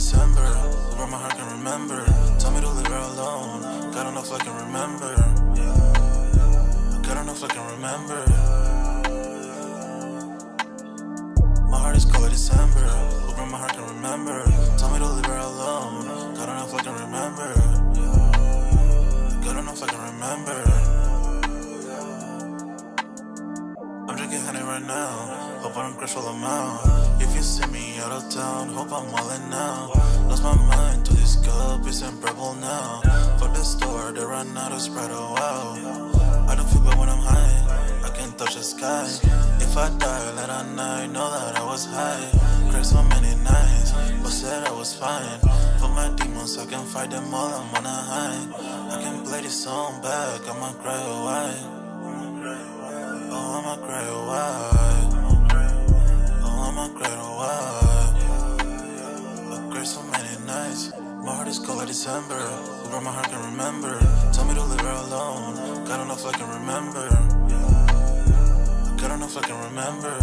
December, where my heart can remember. Tell me to leave her alone. God don't know if I can remember. God don't know if I can remember. My heart is cold December, where my heart can remember. Tell me to leave her alone. God don't know if I can remember. God don't know if I can remember. I'm drinking honey right now, hope I don't crush all them out. If you see me out of town, hope I'm wildin' now. Lost my mind to this cup, it's unbearable now. Fuck the store, they run out of Sprite, oh wow. I don't feel bad when I'm high, I can't touch the sky. If I die late at night, know that I was high. Cried so many nights, but said I was fine. For my demons, I can fight them all, I'm on a high. I can play this song back, I'ma cry or why. Oh, I'ma cry or why. Oh, I'ma cry or why. I cried so many nights. My heart is cold like December, where my heart can remember. Tell me to leave her alone. God don't know if I can remember. God don't know if I can remember.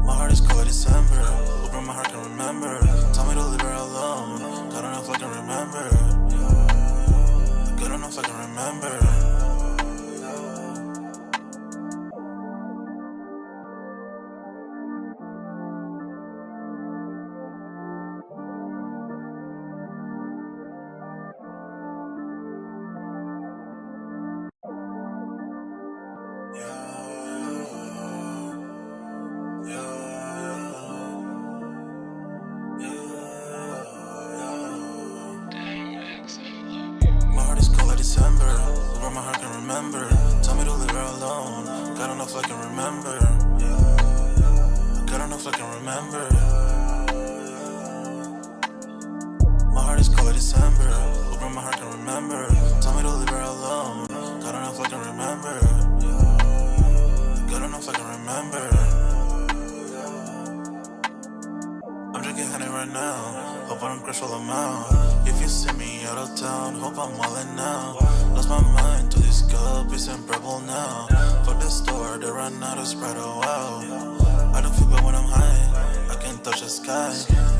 My heart is cold like December, where my heart can remember. Tell me to leave her alone. God don't know if I can remember. God don't know if I can remember. December, where my heart can remember. Tell me to leave her alone. God don't know if I can remember. God don't know if I can remember. My heart is cold like December, where my heart can remember. Tell me to leave her alone. God don't know if I can remember. God don't know if I can remember. I'm drinking honey right now, hope I don't crush all them out. If you see me out of town, hope I'm wildin' now. Lost my mind to this cup, it's unbearable now. Fuck the store, they run out of Sprite, oh wow. I don't feel bad when I'm high, I can't touch the sky.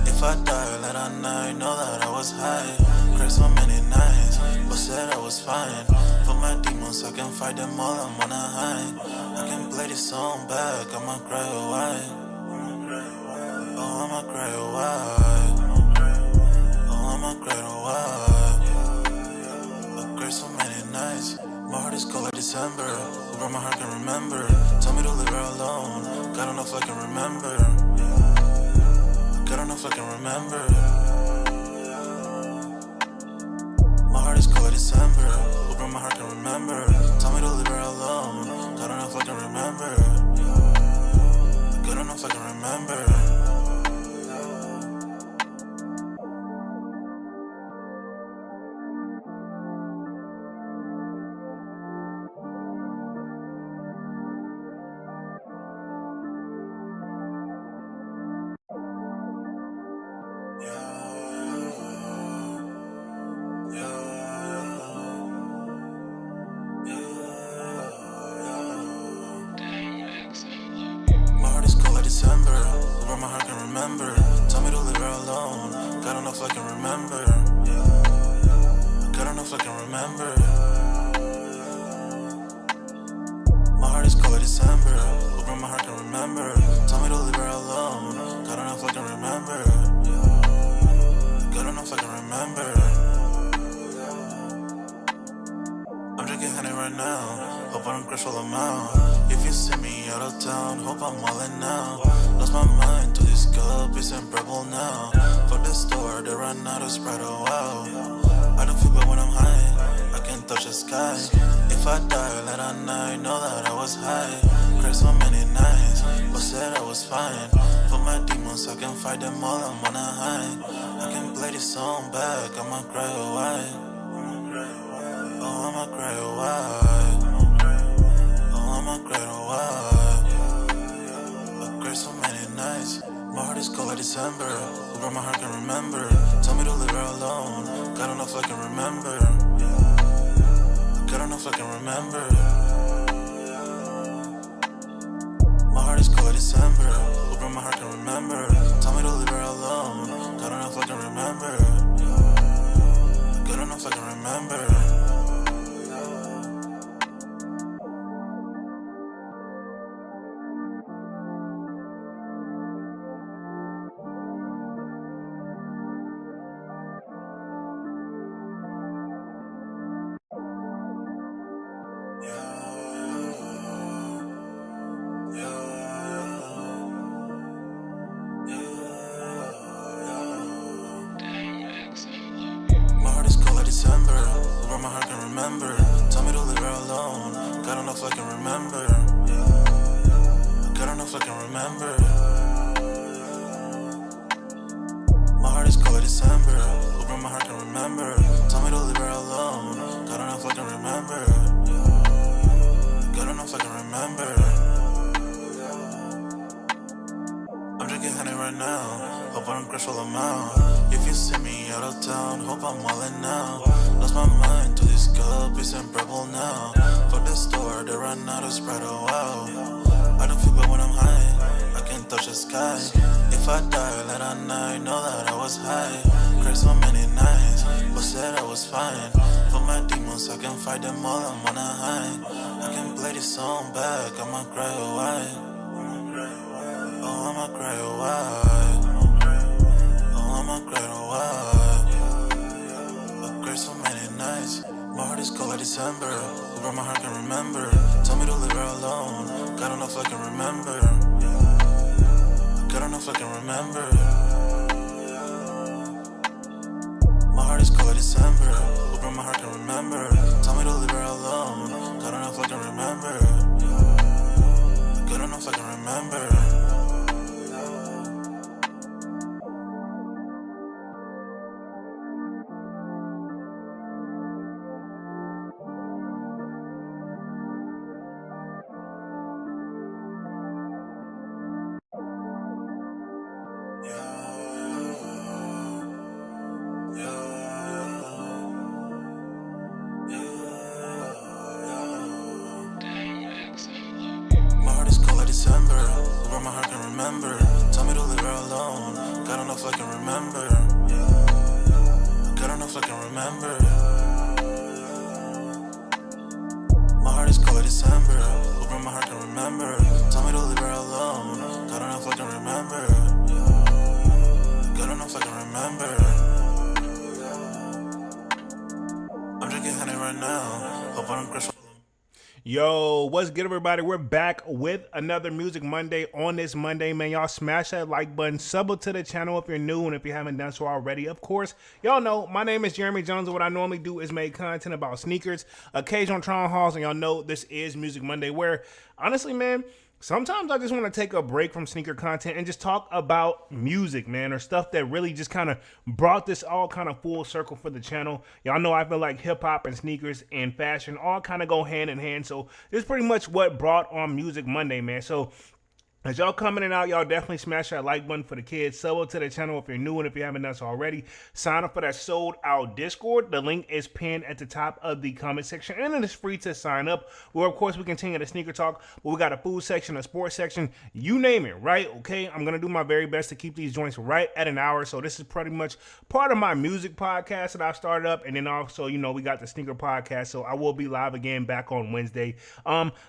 If I die late at night, know that I was high. Cried so many nights, but said I was fine. For my demons, I can fight them all, I'm on a high. I can play this song back, I'ma cry or why. Oh, I'ma cry or why. Oh, I'ma cry or why. I cried so many nights. My heart is cold like December, where my heart can remember. Tell me to leave her alone. God don't know if I can remember. God don't know if I can remember. My heart is cold like December, where my heart can remember. Tell me to leave her alone. God don't know if I can remember. God don't know if I can remember. December, where my heart can remember. Tell me to leave her alone. God don't know if I can remember. God don't know if I can remember. My heart is cold like December, where my heart can remember. Tell me to leave her alone. God don't know if I can remember. God don't know if I can remember. I'm drinking honey right now, hope I don't crush all them out. If you see me out of town, hope I'm wildin' now. Lost my mind to this cup, it's unbearable now. Fuck the store, they run out of Sprite, oh wow. I don't feel bad when I'm high, I can't touch the sky. If I die late at night, know that I was high. Cried so many nights, but said I was fine. For my demons, I can fight them all, I'm on a high. I can play this song back, I'ma cry or why. Oh, I'ma cry or why. Oh, I'ma cry or why. I cried so many nights. My heart is cold like December, where my heart can remember. Tell me to leave her alone. God don't know if I can remember. God don't know if I can remember. My heart is cold like December, where my heart can remember. remember. Good enough I can remember. December, where my heart can remember. Tell me to leave her alone. Got enough I can remember. Got enough I can remember. My heart is cold like December, where my heart can remember. Tell me to leave her alone. Got enough I can remember. Got enough I can remember. I'm drinking honey right now. Hope I don't crush all them out. If you see me out of town, hope I'm wildin' now. Lost my mind to this cup, it's unbearable now. Fuck the store, they run out of Sprite, oh wow. I don't feel bad when I'm high, I can't touch the sky. If I die late at night, know that I was high. Cried so many nights, but said I was fine. For my demons, I can fight them all, I'm on a high. I can play this song back, I'ma cry, oh why? Oh, I'ma cry, oh why? I'ma cry, oh why? I cried so many nights. My heart is cold like December, where my heart can remember. Tell me to leave her alone. Got enough I can remember. Got enough I can remember. My heart is cold like December, where my heart can remember. Tell me to leave her alone. Got enough I can remember. Got enough I can remember. December, where my heart can remember. Tell me to leave her alone. Got enough I can remember. Got enough I can remember. My heart is cold like December, where my heart can remember. Tell me to leave her alone. Got enough I can remember. Got enough I can remember. I'm drinking honey right now. Hope I don't crush. Yo, what's good, everybody? We're back with another Music Monday. On this Monday, man, y'all smash that like button, sub to the channel if you're new, and if you haven't done so already, of course, y'all know my name is Jeremy Jones, and what I normally do is make content about sneakers, occasional try-on hauls, and y'all know this is Music Monday, where honestly, man, sometimes I just want to take a break from sneaker content and just talk about music, man, or stuff that really just kind of brought this all kind of full circle for the channel. Y'all know I feel like hip hop and sneakers and fashion all kind of go hand in hand. So this is pretty much what brought on Music Monday, man. So as y'all coming in and out, y'all definitely smash that like button for the kids. Sub to the channel if you're new, and if you haven't done so already, sign up for that sold out Discord. The link is pinned at the top of the comment section, and it is free to sign up. Where of course we continue the sneaker talk, but we got a food section, a sports section, you name it, right? Okay, I'm gonna do my very best to keep these joints right at an hour. So this is pretty much part of my music podcast that I've started up, and then also, you know, we got the sneaker podcast. So I will be live again back on Wednesday.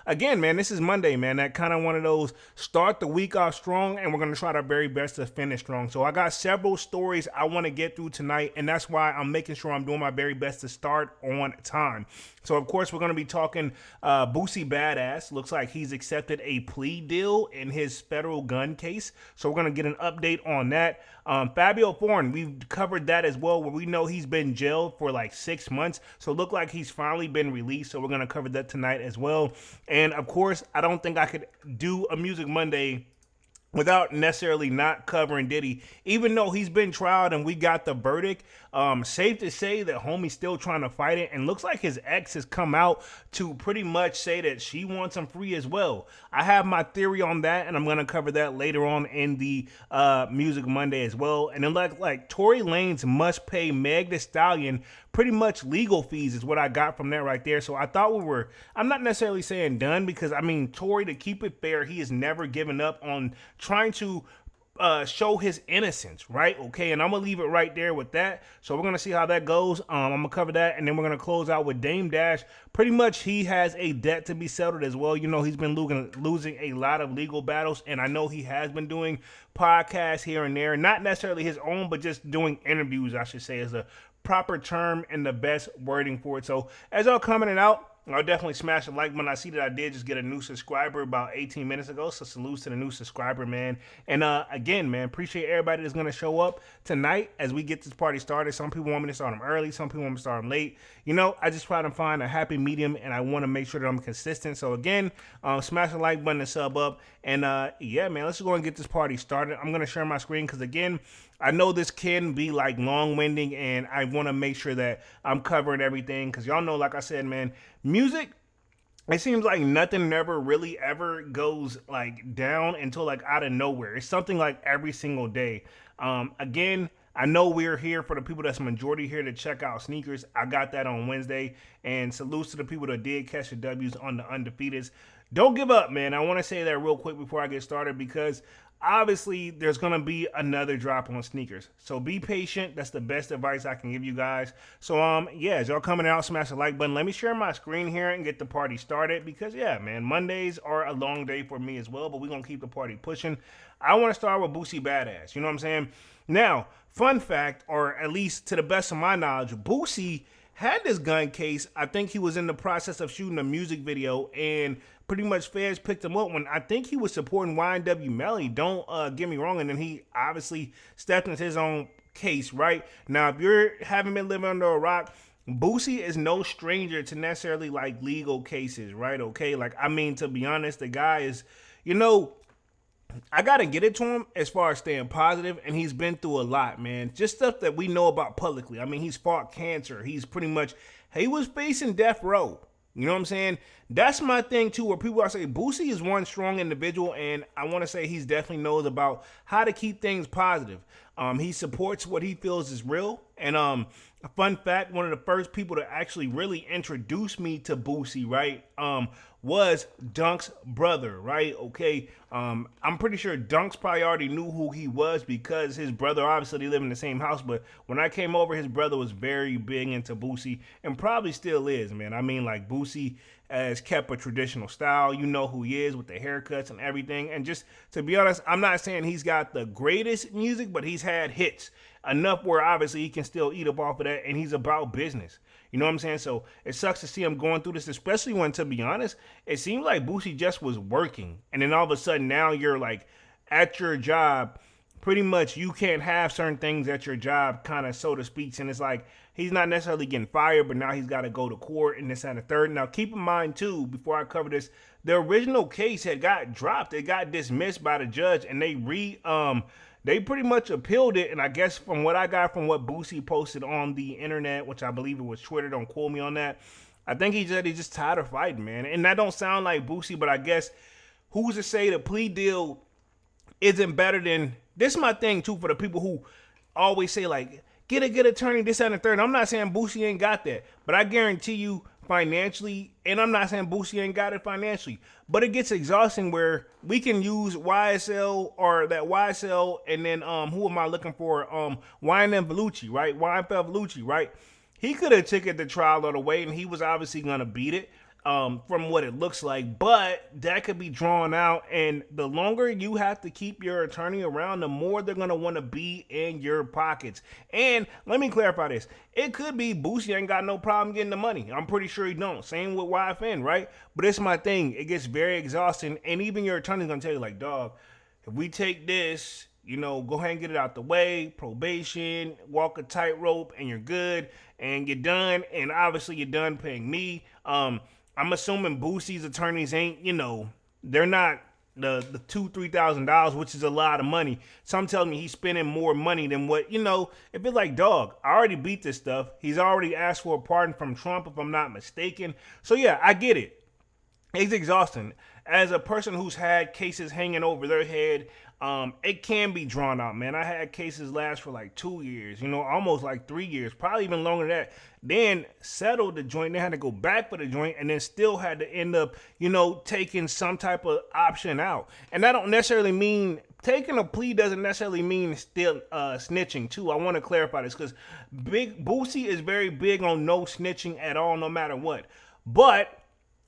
Again, man, this is Monday, man. That kind of one of those start the week off strong, and we're going to try our very best to finish strong. So I got several stories I want to get through tonight, and that's why I'm making sure I'm doing my very best to start on time. So of course we're going to be talking Boosie Badazz. Looks like he's accepted a plea deal in his federal gun case. So we're going to get an update on that. Fivio, we've covered that as well, where we know he's been jailed for like 6 months. So it looked like he's finally been released. So we're going to cover that tonight as well. And of course, I don't think I could do a Music Monday without necessarily not covering Diddy, even though he's been tried and we got the verdict. Safe to say that homie's still trying to fight it, and looks like his ex has come out to pretty much say that she wants him free as well. I have my theory on that, and I'm going to cover that later on in the Music Monday as well. And then like Tory Lanez must pay Meg Thee Stallion pretty much legal fees is what I got from that right there. So I thought I'm not necessarily saying done, because I mean, Tory, to keep it fair, he has never given up on trying to show his innocence, right? Okay, and I'm gonna leave it right there with that. So we're gonna see how that goes. I'm gonna cover that, and then we're gonna close out with Dame Dash. Pretty much, he has a debt to be settled as well. You know, he's been losing a lot of legal battles, and I know he has been doing podcasts here and there, not necessarily his own, but just doing interviews, I should say, is a proper term and the best wording for it. So as y'all commenting out, I'll definitely smash the like button. I see that I did just get a new subscriber about 18 minutes ago, so salute to the new subscriber, man. And again, man, appreciate everybody that's going to show up tonight as we get this party started. Some people want me to start them early, some people want me to start them late. You know, I just try to find a happy medium, and I want to make sure that I'm consistent. So again, smash the like button and sub up. And yeah, man, let's go and get this party started. I'm going to share my screen because, again, I know this can be like long-winding, and I want to make sure that I'm covering everything because y'all know, like I said, man, music, it seems like nothing never really ever goes like down until like out of nowhere. It's something like every single day. Again, I know we're here for the people that's majority here to check out sneakers. I got that on Wednesday, and salutes to the people that did catch the W's on the undefeateds. Don't give up, man. I want to say that real quick before I get started because obviously there's going to be another drop on sneakers. So be patient. That's the best advice I can give you guys. So yeah, as y'all coming out, smash the like button. Let me share my screen here and get the party started because yeah, man, Mondays are a long day for me as well, but we're going to keep the party pushing. I want to start with Boosie Badazz. You know what I'm saying? Now, fun fact, or at least to the best of my knowledge, Boosie had this gun case. I think he was in the process of shooting a music video, and pretty much feds picked him up when I think he was supporting YNW Melly. Don't get me wrong. And then he obviously stepped into his own case, right? Now, if you haven't been living under a rock, Boosie is no stranger to necessarily like legal cases, right? Okay, like, I mean, to be honest, the guy is, you know, I gotta get it to him as far as staying positive, and he's been through a lot, man. Just stuff that we know about publicly. I mean, he's fought cancer. He was facing death row. You know what I'm saying? That's my thing too, where people are saying Boosie is one strong individual, and I want to say he's definitely knows about how to keep things positive. He supports what he feels is real, and a fun fact, one of the first people to actually really introduce me to Boosie, right, was Dunk's brother, right? Okay, I'm pretty sure Dunk's probably already knew who he was because his brother, obviously they live in the same house, but when I came over, his brother was very big into Boosie and probably still is, man. I mean, like, Boosie has kept a traditional style. You know who he is with the haircuts and everything. And just to be honest, I'm not saying he's got the greatest music, but he's had hits enough where obviously he can still eat up off of that, and he's about business. You know what I'm saying? So it sucks to see him going through this, especially when, to be honest, it seemed like Boosie just was working. And then all of a sudden now you're like at your job, pretty much you can't have certain things at your job, kind of, so to speak. And it's like he's not necessarily getting fired, but now he's got to go to court and this and the third. Now, keep in mind, too, before I cover this, the original case had got dropped. It got dismissed by the judge, and they pretty much appealed it. And I guess from what I got from what Boosie posted on the internet, which I believe it was Twitter, don't quote me on that, I think he said he's just tired of fighting, man. And that don't sound like Boosie, but I guess who's to say the plea deal isn't better than... This is my thing, too, for the people who always say, like, get a good attorney, this and the third. I'm not saying Boosie ain't got that, but I guarantee you financially, and I'm not saying Boosie ain't got it financially, but it gets exhausting where we can use YSL or that YSL, and then who am I looking for? YNM Vellucci, right? YNFL Vellucci, right? He could have taken the trial all the way, and he was obviously gonna beat it. From what it looks like, but that could be drawn out, and the longer you have to keep your attorney around, the more they're going to want to be in your pockets. And let me clarify this. It could be Boosie ain't got no problem getting the money. I'm pretty sure he don't. Same with YFN, right? But it's my thing. It gets very exhausting, and even your attorney's going to tell you, like, dog, if we take this, you know, go ahead and get it out the way, probation, walk a tightrope, and you're good, and you're done, and obviously you're done paying me. I'm assuming Boosie's attorneys ain't, you know, they're not the $2,000-$3,000, which is a lot of money. Some telling me he's spending more money than what, you know, if it's like, dog, I already beat this stuff. He's already asked for a pardon from Trump, if I'm not mistaken. So yeah, I get it. It's exhausting. As a person who's had cases hanging over their head, it can be drawn out, man. I had cases last for like 2 years, almost like 3 years, probably even longer than that. Then settled the joint, they had to go back for the joint, and then still had to end up, taking some type of option out. And that don't necessarily mean taking a plea doesn't necessarily mean still snitching too. I want to clarify this because Big Boosie is very big on no snitching at all, no matter what. But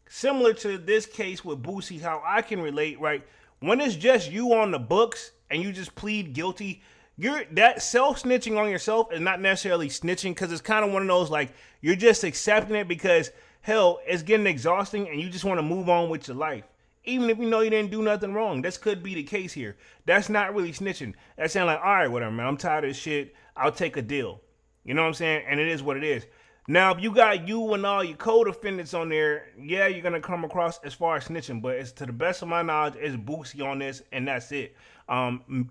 similar to this case with Boosie, how I can relate, right? When it's just you on the books and you just plead guilty, that self-snitching on yourself is not necessarily snitching, because it's kind of one of those, like, you're just accepting it because, hell, it's getting exhausting and you just want to move on with your life. Even if you know you didn't do nothing wrong. This could be the case here. That's not really snitching. That's saying like, all right, whatever, man. I'm tired of this shit. I'll take a deal. You know what I'm saying? And it is what it is. Now, if you got you and all your co-defendants on there, yeah, you're going to come across as far as snitching. But it's, to the best of my knowledge, it's Boosie on this, and that's it.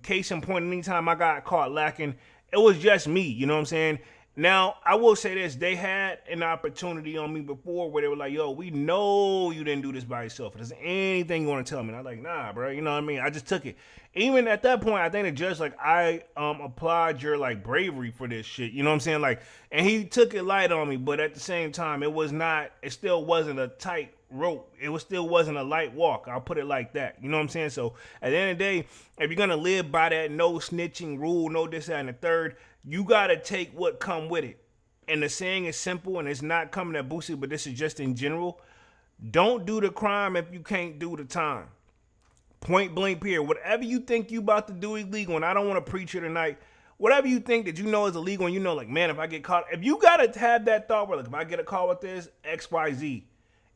Case in point, anytime I got caught lacking, it was just me. You know what I'm saying? Now, I will say this. They had an opportunity on me before where they were like, yo, we know you didn't do this by yourself. If there's anything you want to tell me. And I'm like, nah, bro. You know what I mean? I just took it. Even at that point, I think the judge, like, I applaud your, like, bravery for this shit. You know what I'm saying? Like, and he took it light on me. But at the same time, it still wasn't a tight rope. Still wasn't a light walk. I'll put it like that. You know what I'm saying? So at the end of the day, if you're going to live by that no snitching rule, no this, that, and the third, you got to take what come with it. And the saying is simple, and it's not coming at Boosie, but this is just in general. Don't do the crime if you can't do the time. Point blank period. Whatever you think you about to do illegal, and I don't want to preach here tonight, whatever you think that you know is illegal, and you know, like, man, if I get caught, if you got to have that thought where, like, if I get a call with this, X, Y, Z.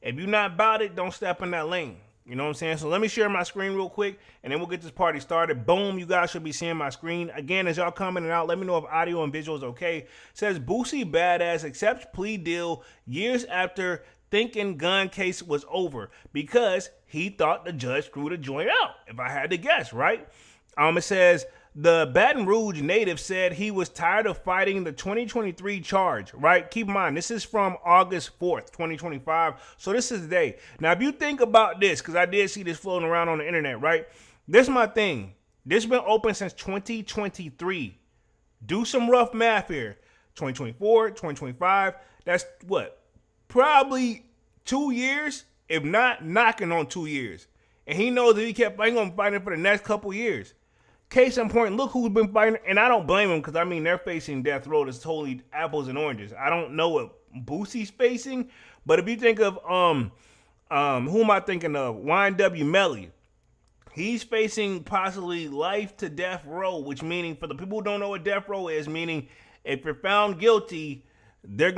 If you're not about it, don't step in that lane. You know what I'm saying? So let me share my screen real quick, and then we'll get this party started. Boom, you guys should be seeing my screen. Again, as y'all commenting out, let me know if audio and visual is okay. It says, Boosie Badazz accepts plea deal years after thinking gun case was over because he thought the judge screwed the joint out, if I had to guess, right? It says, the Baton Rouge native said he was tired of fighting the 2023 charge, right? Keep in mind, this is from August 4th, 2025. So this is the day. Now, if you think about this, because I did see this floating around on the internet, right? This is my thing. This has been open since 2023. Do some rough math here. 2024, 2025. That's what? Probably 2 years, if not knocking on 2 years. And he knows if he kept fighting, he's going to fight him for the next couple years. Case in point, look who's been fighting, and I don't blame them because, I mean, they're facing death row. It's totally apples and oranges. I don't know what Boosie's facing, but if you think of, who am I thinking of? YNW Melly. He's facing possibly life to death row, which meaning, for the people who don't know what death row is, meaning if you're found guilty, you're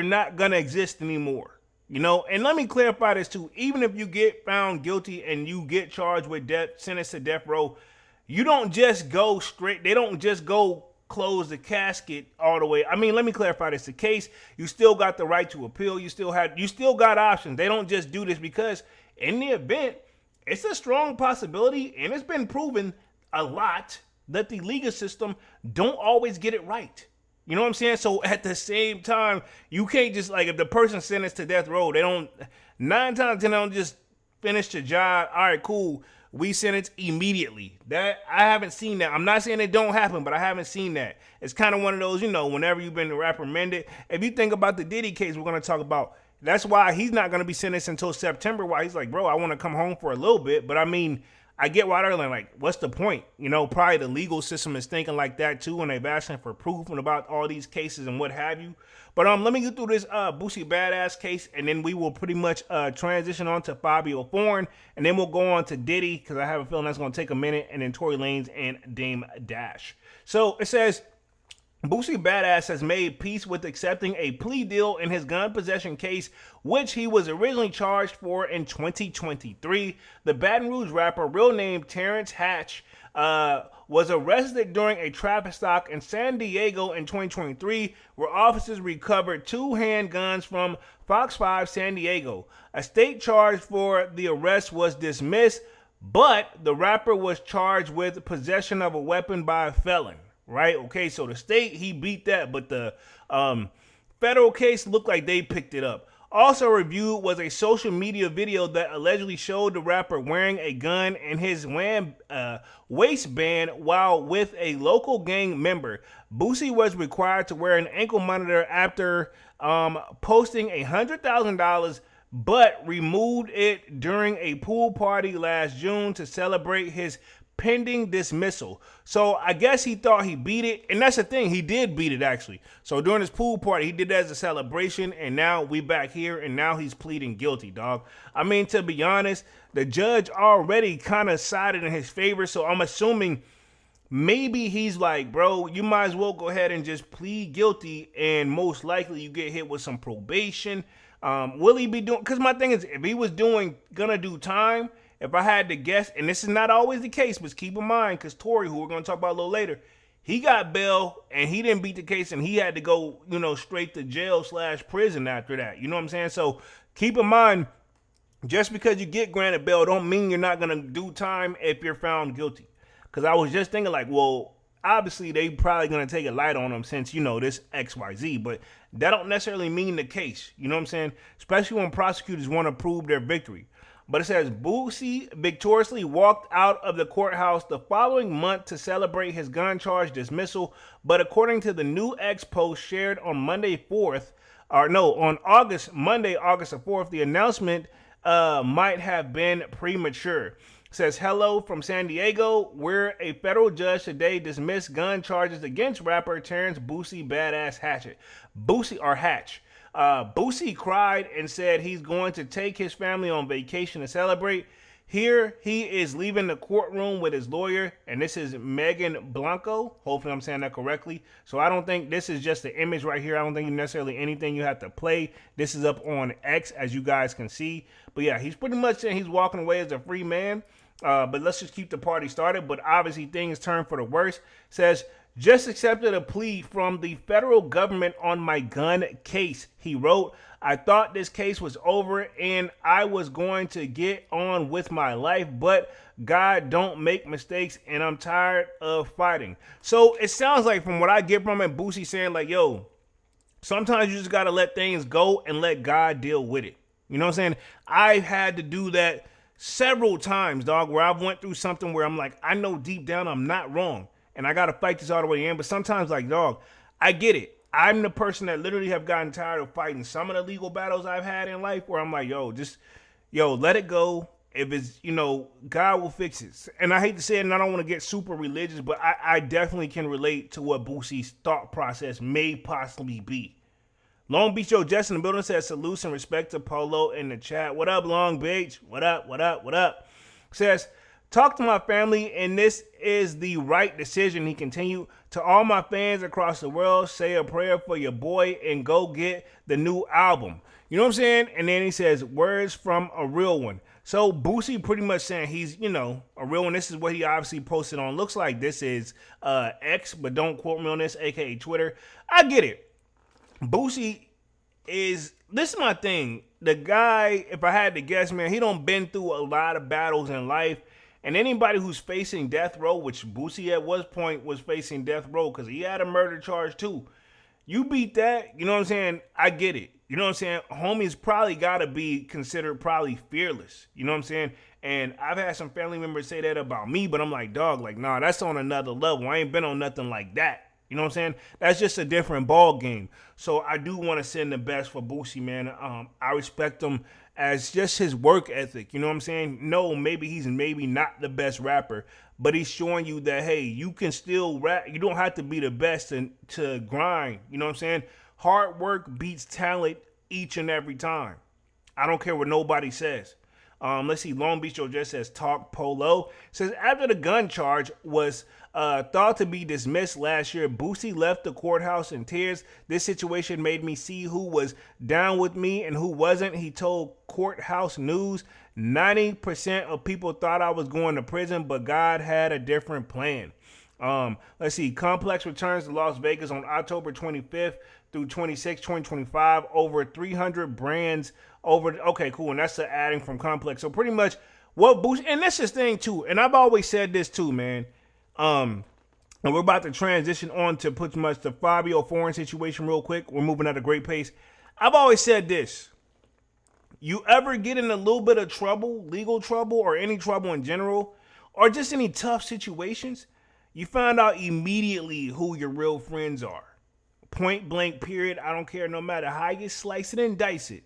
not going to exist anymore. You know, and let me clarify this too. Even if you get found guilty and you get charged with death, sentenced to death row, you don't just go straight. They don't just go close the casket all the way. I mean, let me clarify this. The case, you still got the right to appeal. You still got options. They don't just do this because in the event, it's a strong possibility, and it's been proven a lot that the legal system don't always get it right. You know what I'm saying? So at the same time, you can't just, like, if the person's sentenced to death row, 9 times out of 10, they don't just finish the job. All right, cool. We sentence immediately. That, I haven't seen that. I'm not saying it don't happen, but I haven't seen that. It's kind of one of those, whenever you've been reprimanded. If you think about the Diddy case we're going to talk about, that's why he's not going to be sentenced until September, why he's like, bro, I want to come home for a little bit. But I mean, I get why they're like, what's the point? Probably the legal system is thinking like that too, and they've asked for proof and about all these cases and what have you. But let me get through this Boosie Badazz case, and then we will pretty much transition on to Fivio Foreign, and then we'll go on to Diddy, because I have a feeling that's going to take a minute, and then Tory Lanez and Dame Dash. So it says, Boosie Badazz has made peace with accepting a plea deal in his gun possession case, which he was originally charged for in 2023. The Baton Rouge rapper, real name Terrence Hatch, was arrested during a traffic stop in San Diego in 2023, where officers recovered 2 handguns from Fox 5 San Diego. A state charge for the arrest was dismissed, but the rapper was charged with possession of a weapon by a felon. Right? Okay, so the state, he beat that, but the federal case looked like they picked it up. Also reviewed was a social media video that allegedly showed the rapper wearing a gun in his waistband while with a local gang member. Boosie was required to wear an ankle monitor after posting $100,000, but removed it during a pool party last June to celebrate his pending dismissal. So I guess he thought he beat it, and that's the thing, he did beat it actually. So during his pool party, he did that as a celebration, and now we back here, and now he's pleading guilty, dog. I mean, to be honest, the judge already kind of sided in his favor, so I'm assuming maybe he's like, bro, you might as well go ahead and just plead guilty, and most likely you get hit with some probation. Will he be doing, because my thing is, if he was gonna do time, if I had to guess, and this is not always the case, but keep in mind, because Tory, who we're going to talk about a little later, he got bail and he didn't beat the case, and he had to go, straight to jail/prison after that. You know what I'm saying? So keep in mind, just because you get granted bail don't mean you're not going to do time if you're found guilty. Because I was just thinking like, well, obviously they probably going to take it light on him since, this XYZ, but that don't necessarily mean the case. You know what I'm saying? Especially when prosecutors want to prove their victory. But it says Boosie victoriously walked out of the courthouse the following month to celebrate his gun charge dismissal. But according to the new X post shared on Monday the 4th, the announcement might have been premature. It says, hello from San Diego, where a federal judge today dismissed gun charges against rapper Terrence Boosie Badazz Hatch. Boosie cried and said he's going to take his family on vacation to celebrate. Here he is leaving the courtroom with his lawyer, and this is Megan Blanco. Hopefully I'm saying that correctly. So I don't think this is just the image right here. I don't think necessarily anything you have to play. This is up on X, as you guys can see. But yeah, he's pretty much saying he's walking away as a free man. But let's just keep the party started. But obviously things turn for the worse. Says, just accepted a plea from the federal government on my gun case. He wrote, I thought this case was over and I was going to get on with my life, but God don't make mistakes and I'm tired of fighting. So it sounds like from what I get from it, Boosie saying like, yo, sometimes you just got to let things go and let God deal with it. You know what I'm saying? I've had to do that several times, dog, where I've went through something where I'm like, I know deep down I'm not wrong. And I got to fight this all the way in. But sometimes, like, dog, I get it. I'm the person that literally have gotten tired of fighting some of the legal battles I've had in life where I'm like, let it go. If it's, God will fix it. And I hate to say it, and I don't want to get super religious, but I definitely can relate to what Boosie's thought process may possibly be. Long Beach Joe Jess in the building says salutes and respect to Polo in the chat. What up, Long Beach? What up? Says, talk to my family, and this is the right decision. He continued, to all my fans across the world, say a prayer for your boy and go get the new album. You know what I'm saying? And then he says, words from a real one. So Boosie pretty much saying he's, a real one. This is what he obviously posted on. Looks like this is X, but don't quote me on this, aka Twitter. I get it. Boosie this is my thing. The guy, if I had to guess, man, he done been through a lot of battles in life. And anybody who's facing death row, which Boosie at one point was facing death row because he had a murder charge too. You beat that, you know what I'm saying? I get it. You know what I'm saying? Homies probably got to be considered probably fearless. You know what I'm saying? And I've had some family members say that about me, but I'm like, dog, like, nah, that's on another level. I ain't been on nothing like that. You know what I'm saying? That's just a different ball game. So I do want to send the best for Boosie, man. I respect him as just his work ethic. You know what I'm saying? No, maybe he's not the best rapper, but he's showing you that, hey, you can still rap. You don't have to be the best to grind. You know what I'm saying? Hard work beats talent each and every time. I don't care what nobody says. Let's see. Long Beach Joe just says talk Polo. Says after the gun charge was thought to be dismissed last year, Boosie left the courthouse in tears. This situation made me see who was down with me and who wasn't. He told Courthouse News, 90% of people thought I was going to prison, but God had a different plan. Let's see. Complex returns to Las Vegas on October 25th through 26, 2025. Over 300 brands okay, cool. And that's the adding from Complex. So pretty much what Boosie, and that's his thing too. And I've always said this too, man. And we're about to transition on to pretty much the Fivio foreign situation real quick. We're moving at a great pace. I've always said this. You ever get in a little bit of trouble, legal trouble, or any trouble in general, or just any tough situations, you find out immediately who your real friends are. Point blank, period. I don't care, no matter how you slice it and dice it.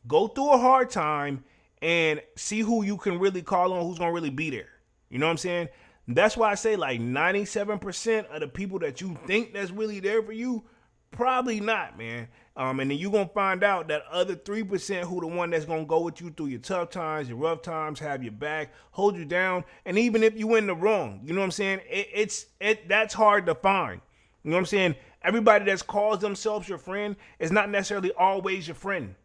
Go through a hard time and see who you can really call on, who's going to really be there. You know what I'm saying? That's why I say like 97% of the people that you think that's really there for you, probably not, man. And then you're going to find out that other 3% who the one that's going to go with you through your tough times, your rough times, have your back, hold you down. And even if you in the wrong, you know what I'm saying? That's hard to find. You know what I'm saying? Everybody that's calls themselves your friend is not necessarily always your friend.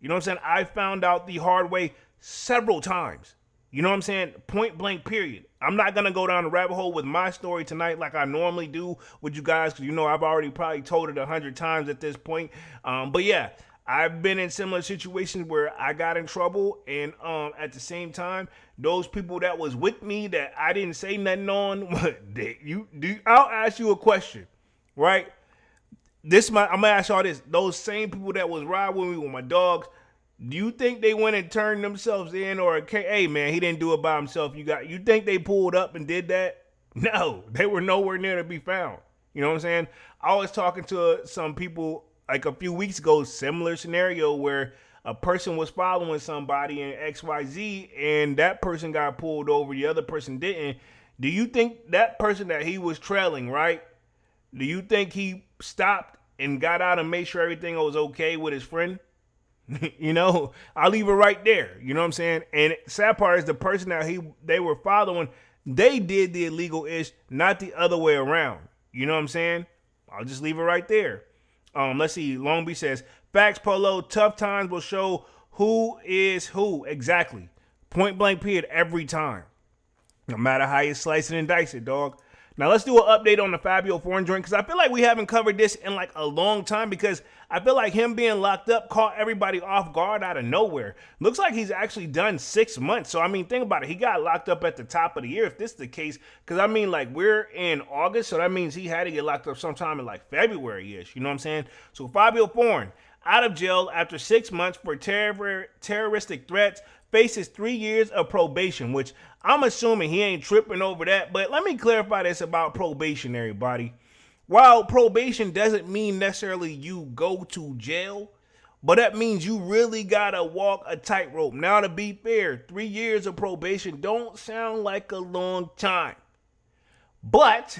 You know what I'm saying? I found out the hard way several times. You know what I'm saying? Point blank, period. I'm not going to go down the rabbit hole with my story tonight like I normally do with you guys, because you know I've already probably told it 100 times at this point. But yeah, I've been in similar situations where I got in trouble, and at the same time, those people that was with me that I didn't say nothing on, I'll ask you a question, right? I'm going to ask y'all this. Those same people that was riding with me with my dogs, do you think they went and turned themselves in, or hey man, he didn't do it by himself? You think they pulled up and did that? No, they were nowhere near to be found. You know what I'm saying? I was talking to some people like a few weeks ago, similar scenario where a person was following somebody in XYZ and that person got pulled over, the other person didn't. Do you think that person that he was trailing, right? Do you think he stopped and got out and made sure everything was okay with his friend? You know, I'll leave it right there. You know what I'm saying? And sad part is the person that they were following, they did the illegal ish, not the other way around. You know what I'm saying? I'll just leave it right there. Let's see. Long Beach says, facts, Polo, tough times will show who is who. Exactly. Point blank, period, every time. No matter how you slice it and dice it, dog. Now let's do an update on the Fivio foreign joint, because I feel like we haven't covered this in like a long time, because I feel like him being locked up caught everybody off guard out of nowhere. Looks like he's actually done 6 months. So I mean, think about it. He got locked up at the top of the year, if this is the case, because I mean, like, we're in August, so that means he had to get locked up sometime in like February-ish. You know what I'm saying? So Fivio foreign out of jail after 6 months for terroristic threats, faces 3 years of probation, which I'm assuming he ain't tripping over that. But let me clarify this about probation, everybody. While probation doesn't mean necessarily you go to jail, but that means you really gotta walk a tightrope. Now, to be fair, 3 years of probation don't sound like a long time. But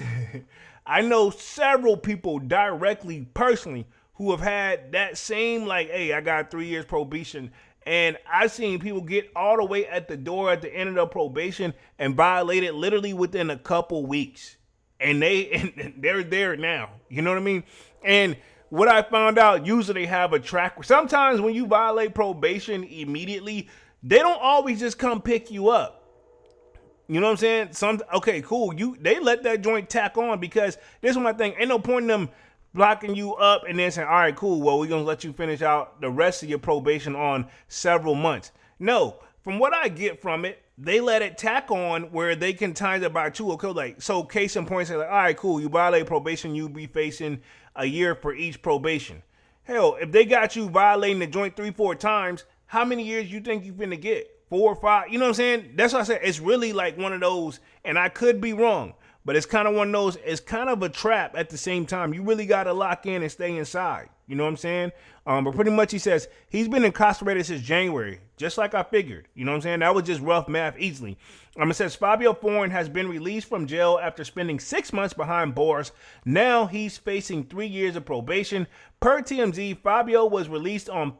I know several people directly, personally, who have had that same, like, hey, I got 3 years probation. And I've seen people get all the way at the door at the end of the probation and violate it literally within a couple weeks. And they're there now. You know what I mean? And what I found out, usually they have a track. Sometimes when you violate probation immediately, they don't always just come pick you up. You know what I'm saying? Okay, cool. They let that joint tack on, because this is my thing. Ain't no point in them blocking you up and then saying, all right, cool, well, we're going to let you finish out the rest of your probation on several months. No, from what I get from it, they let it tack on where they can time it by 2. Okay, like, so case in point, say like, all right, cool, you violate probation, you'll be facing a year for each probation. Hell, if they got you violating the joint 3-4 times, how many years you think you're finna get? 4 or 5? You know what I'm saying? That's what I said. It's really like one of those, and I could be wrong, but it's kind of one of those, it's kind of a trap at the same time. You really got to lock in and stay inside. You know what I'm saying? But pretty much he says he's been incarcerated since January, just like I figured. You know what I'm saying? That was just rough math easily. It says Fivio foreign has been released from jail after spending 6 months behind bars. Now he's facing 3 years of probation. Per TMZ, Fivio was released on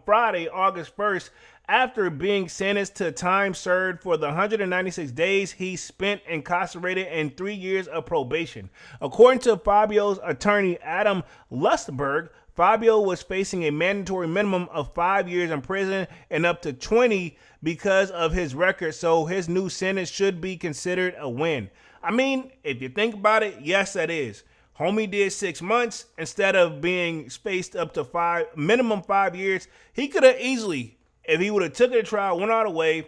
Friday, August 1st, after being sentenced to time served for the 196 days he spent incarcerated and 3 years of probation. According to Fivio's attorney, Adam Lustberg, Fivio was facing a mandatory minimum of 5 years in prison and up to 20 because of his record, so his new sentence should be considered a win. I mean, if you think about it, yes, that is. Homie did 6 months instead of being spaced up to minimum 5 years. He could have easily, if he would have took it to trial, went all the way,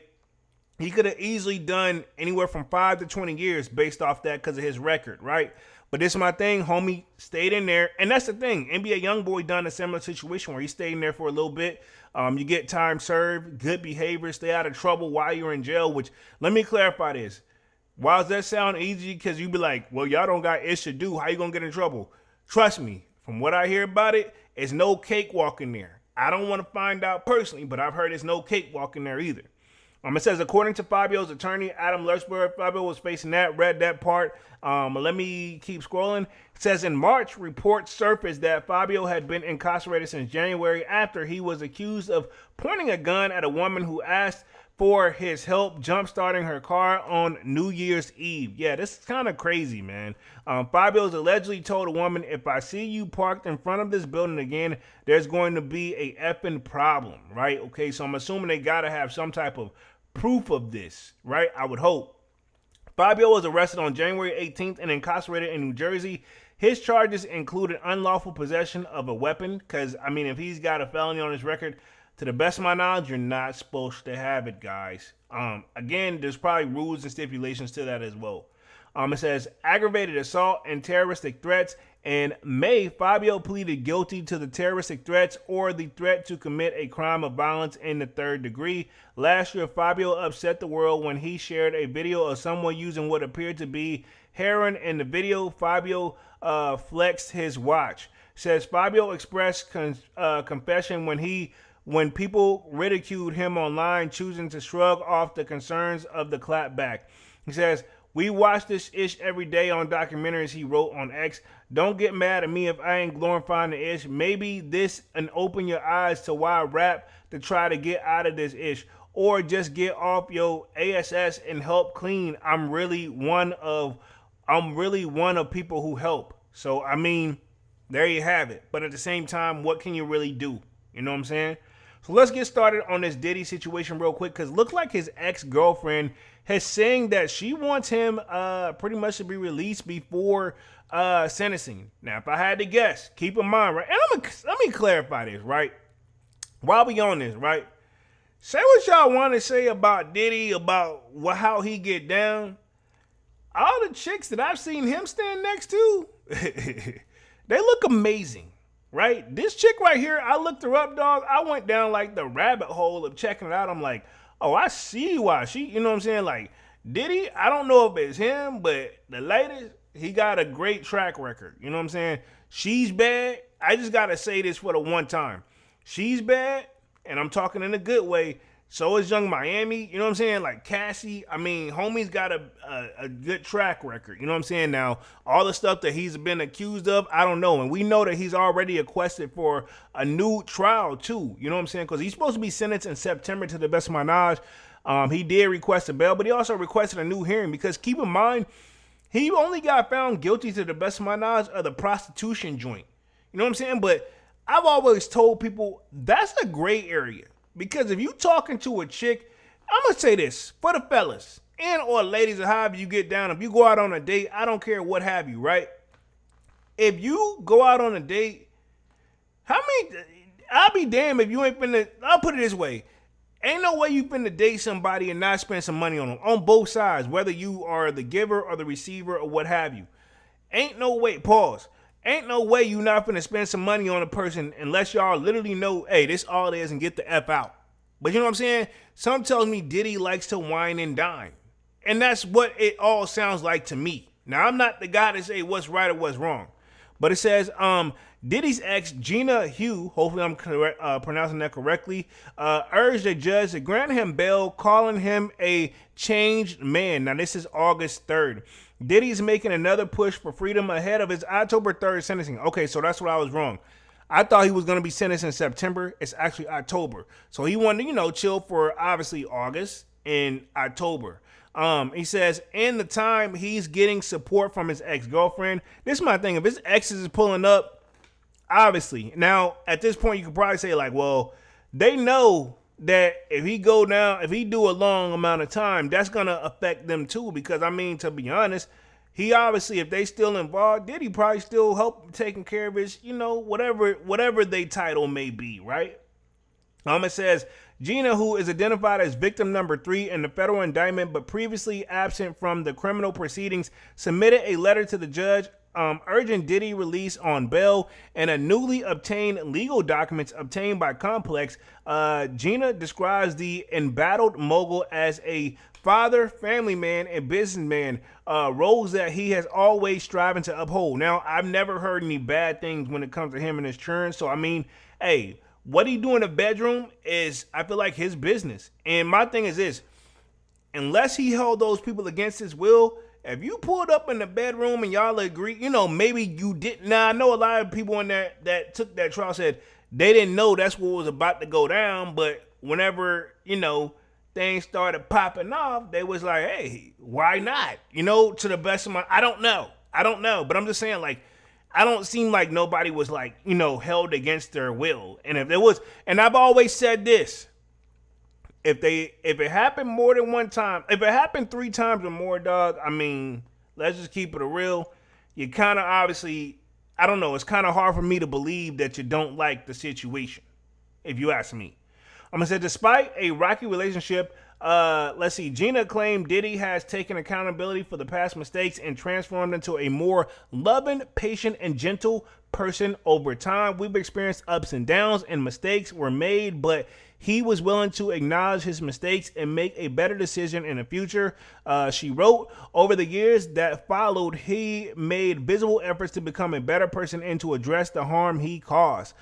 He could have easily done anywhere from 5 to 20 years based off that because of his record, right? But this is my thing, homie stayed in there. And that's the thing. NBA Youngboy done a similar situation where he stayed in there for a little bit. You get time served, good behavior, stay out of trouble while you're in jail, which, let me clarify this. Why does that sound easy? Because you be like, well, y'all don't got ish to do. How you going to get in trouble? Trust me, from what I hear about it, it's no cakewalk in there. I don't want to find out personally, but I've heard it's no cakewalk in there either. It says, according to Fivio's attorney, Adam Lursberg, Fivio was facing that, read that part. Let me keep scrolling. It says, in March, reports surfaced that Fivio had been incarcerated since January after he was accused of pointing a gun at a woman who asked for his help jump-starting her car on New Year's Eve. Yeah, this is kind of crazy, man. Fivio's allegedly told a woman, if I see you parked in front of this building again, there's going to be a effing problem, right? Okay, so I'm assuming they got to have some type of proof of this, right? I would hope. Fivio was arrested on January 18th and incarcerated in New Jersey. His charges included unlawful possession of a weapon, because, I mean, if he's got a felony on his record, to the best of my knowledge, you're not supposed to have it, guys. Again, there's probably rules and stipulations to that as well. It says aggravated assault and terroristic threats. In May, Fivio pleaded guilty to the terroristic threats or the threat to commit a crime of violence in the third degree. Last year, Fivio upset the world when he shared a video of someone using what appeared to be heroin. In the video, Fivio flexed his watch. Says Fivio expressed confession when people ridiculed him online, choosing to shrug off the concerns of the clapback. He says, we watch this ish every day on documentaries, he wrote on X. Don't get mad at me if I ain't glorifying the ish. Maybe this and open your eyes to why I rap to try to get out of this ish. Or just get off your ASS and help clean. I'm really one of people who help. So, I mean, there you have it. But at the same time, what can you really do? You know what I'm saying? So let's get started on this Diddy situation real quick, because look like his ex-girlfriend has saying that she wants him pretty much to be released before sentencing. Now, if I had to guess, keep in mind, right? And let me clarify this, right? While we on this, right? Say what y'all want to say about Diddy, about how he get down. All the chicks that I've seen him stand next to, they look amazing. Right? This chick right here, I looked her up, dog. I went down like the rabbit hole of checking it out. I'm like, oh, I see why she, you know what I'm saying? Like, Diddy, I don't know if it's him, but the latest, he got a great track record. You know what I'm saying? She's bad. I just got to say this for the one time. She's bad, and I'm talking in a good way. So is Young Miami, you know what I'm saying? Like Cassie, I mean, homie's got a good track record, you know what I'm saying? Now, all the stuff that he's been accused of, I don't know. And we know that he's already requested for a new trial too, you know what I'm saying? Because he's supposed to be sentenced in September to the best of my knowledge. He did request a bail, but he also requested a new hearing because keep in mind, he only got found guilty to the best of my knowledge of the prostitution joint. You know what I'm saying? But I've always told people that's a gray area. Because if you talking to a chick, I'm going to say this for the fellas and or ladies or however you get down. If you go out on a date, I don't care what have you, right? If you go out on a date, I'll be damned if you ain't finna, I'll put it this way. Ain't no way you finna date somebody and not spend some money on them on both sides, whether you are the giver or the receiver or what have you. Ain't no way, pause. Ain't no way you not finna spend some money on a person unless y'all literally know, hey, this all it is and get the F out. But you know what I'm saying? Some tells me Diddy likes to wine and dine. And that's what it all sounds like to me. Now, I'm not the guy to say what's right or what's wrong. But it says, Diddy's ex, Gina Hugh, hopefully I'm pronouncing that correctly, urged a judge to grant him bail, calling him a changed man. Now, this is August 3rd. Diddy's making another push for freedom ahead of his October 3rd sentencing. Okay, so that's what I was wrong. I thought he was going to be sentenced in September. It's actually October. So he wanted to, chill for obviously August and October. He says, in the time he's getting support from his ex-girlfriend. This is my thing. If his ex is pulling up, obviously. Now, at this point, you could probably say like, well, they know that if he do a long amount of time, that's going to affect them too. Because, I mean, to be honest, he obviously, if they still involved, Diddy probably still help taking care of his, whatever they title may be, right? It says, Gina, who is identified as victim number 3 in the federal indictment but previously absent from the criminal proceedings, submitted a letter to the judge urging Diddy release on bail and a newly obtained legal documents obtained by Complex. Gina describes the embattled mogul as a father, family man, and businessman, roles that he has always striving to uphold. Now, I've never heard any bad things when it comes to him and his churn. So, I mean, hey, what he do in the bedroom is, I feel like, his business. And my thing is this: unless he held those people against his will, if you pulled up in the bedroom and y'all agree, maybe you didn't. Now, I know a lot of people in there that took that trial said they didn't know that's what was about to go down. But whenever, things started popping off, they was like, hey, why not? To the best of my, I don't know. But I'm just saying, like, I don't seem like nobody was like, held against their will. And if there was, and I've always said this, if it happened more than one time, if it happened 3 times or more, dog, I mean, let's just keep it real. You kind of obviously, I don't know, it's kind of hard for me to believe that you don't like the situation, if you ask me. I'm going to say, despite a rocky relationship, Gina claimed Diddy has taken accountability for the past mistakes and transformed into a more loving, patient, and gentle person over time. We've experienced ups and downs and mistakes were made, but he was willing to acknowledge his mistakes and make a better decision in the future. She wrote, over the years that followed, he made visible efforts to become a better person and to address the harm he caused.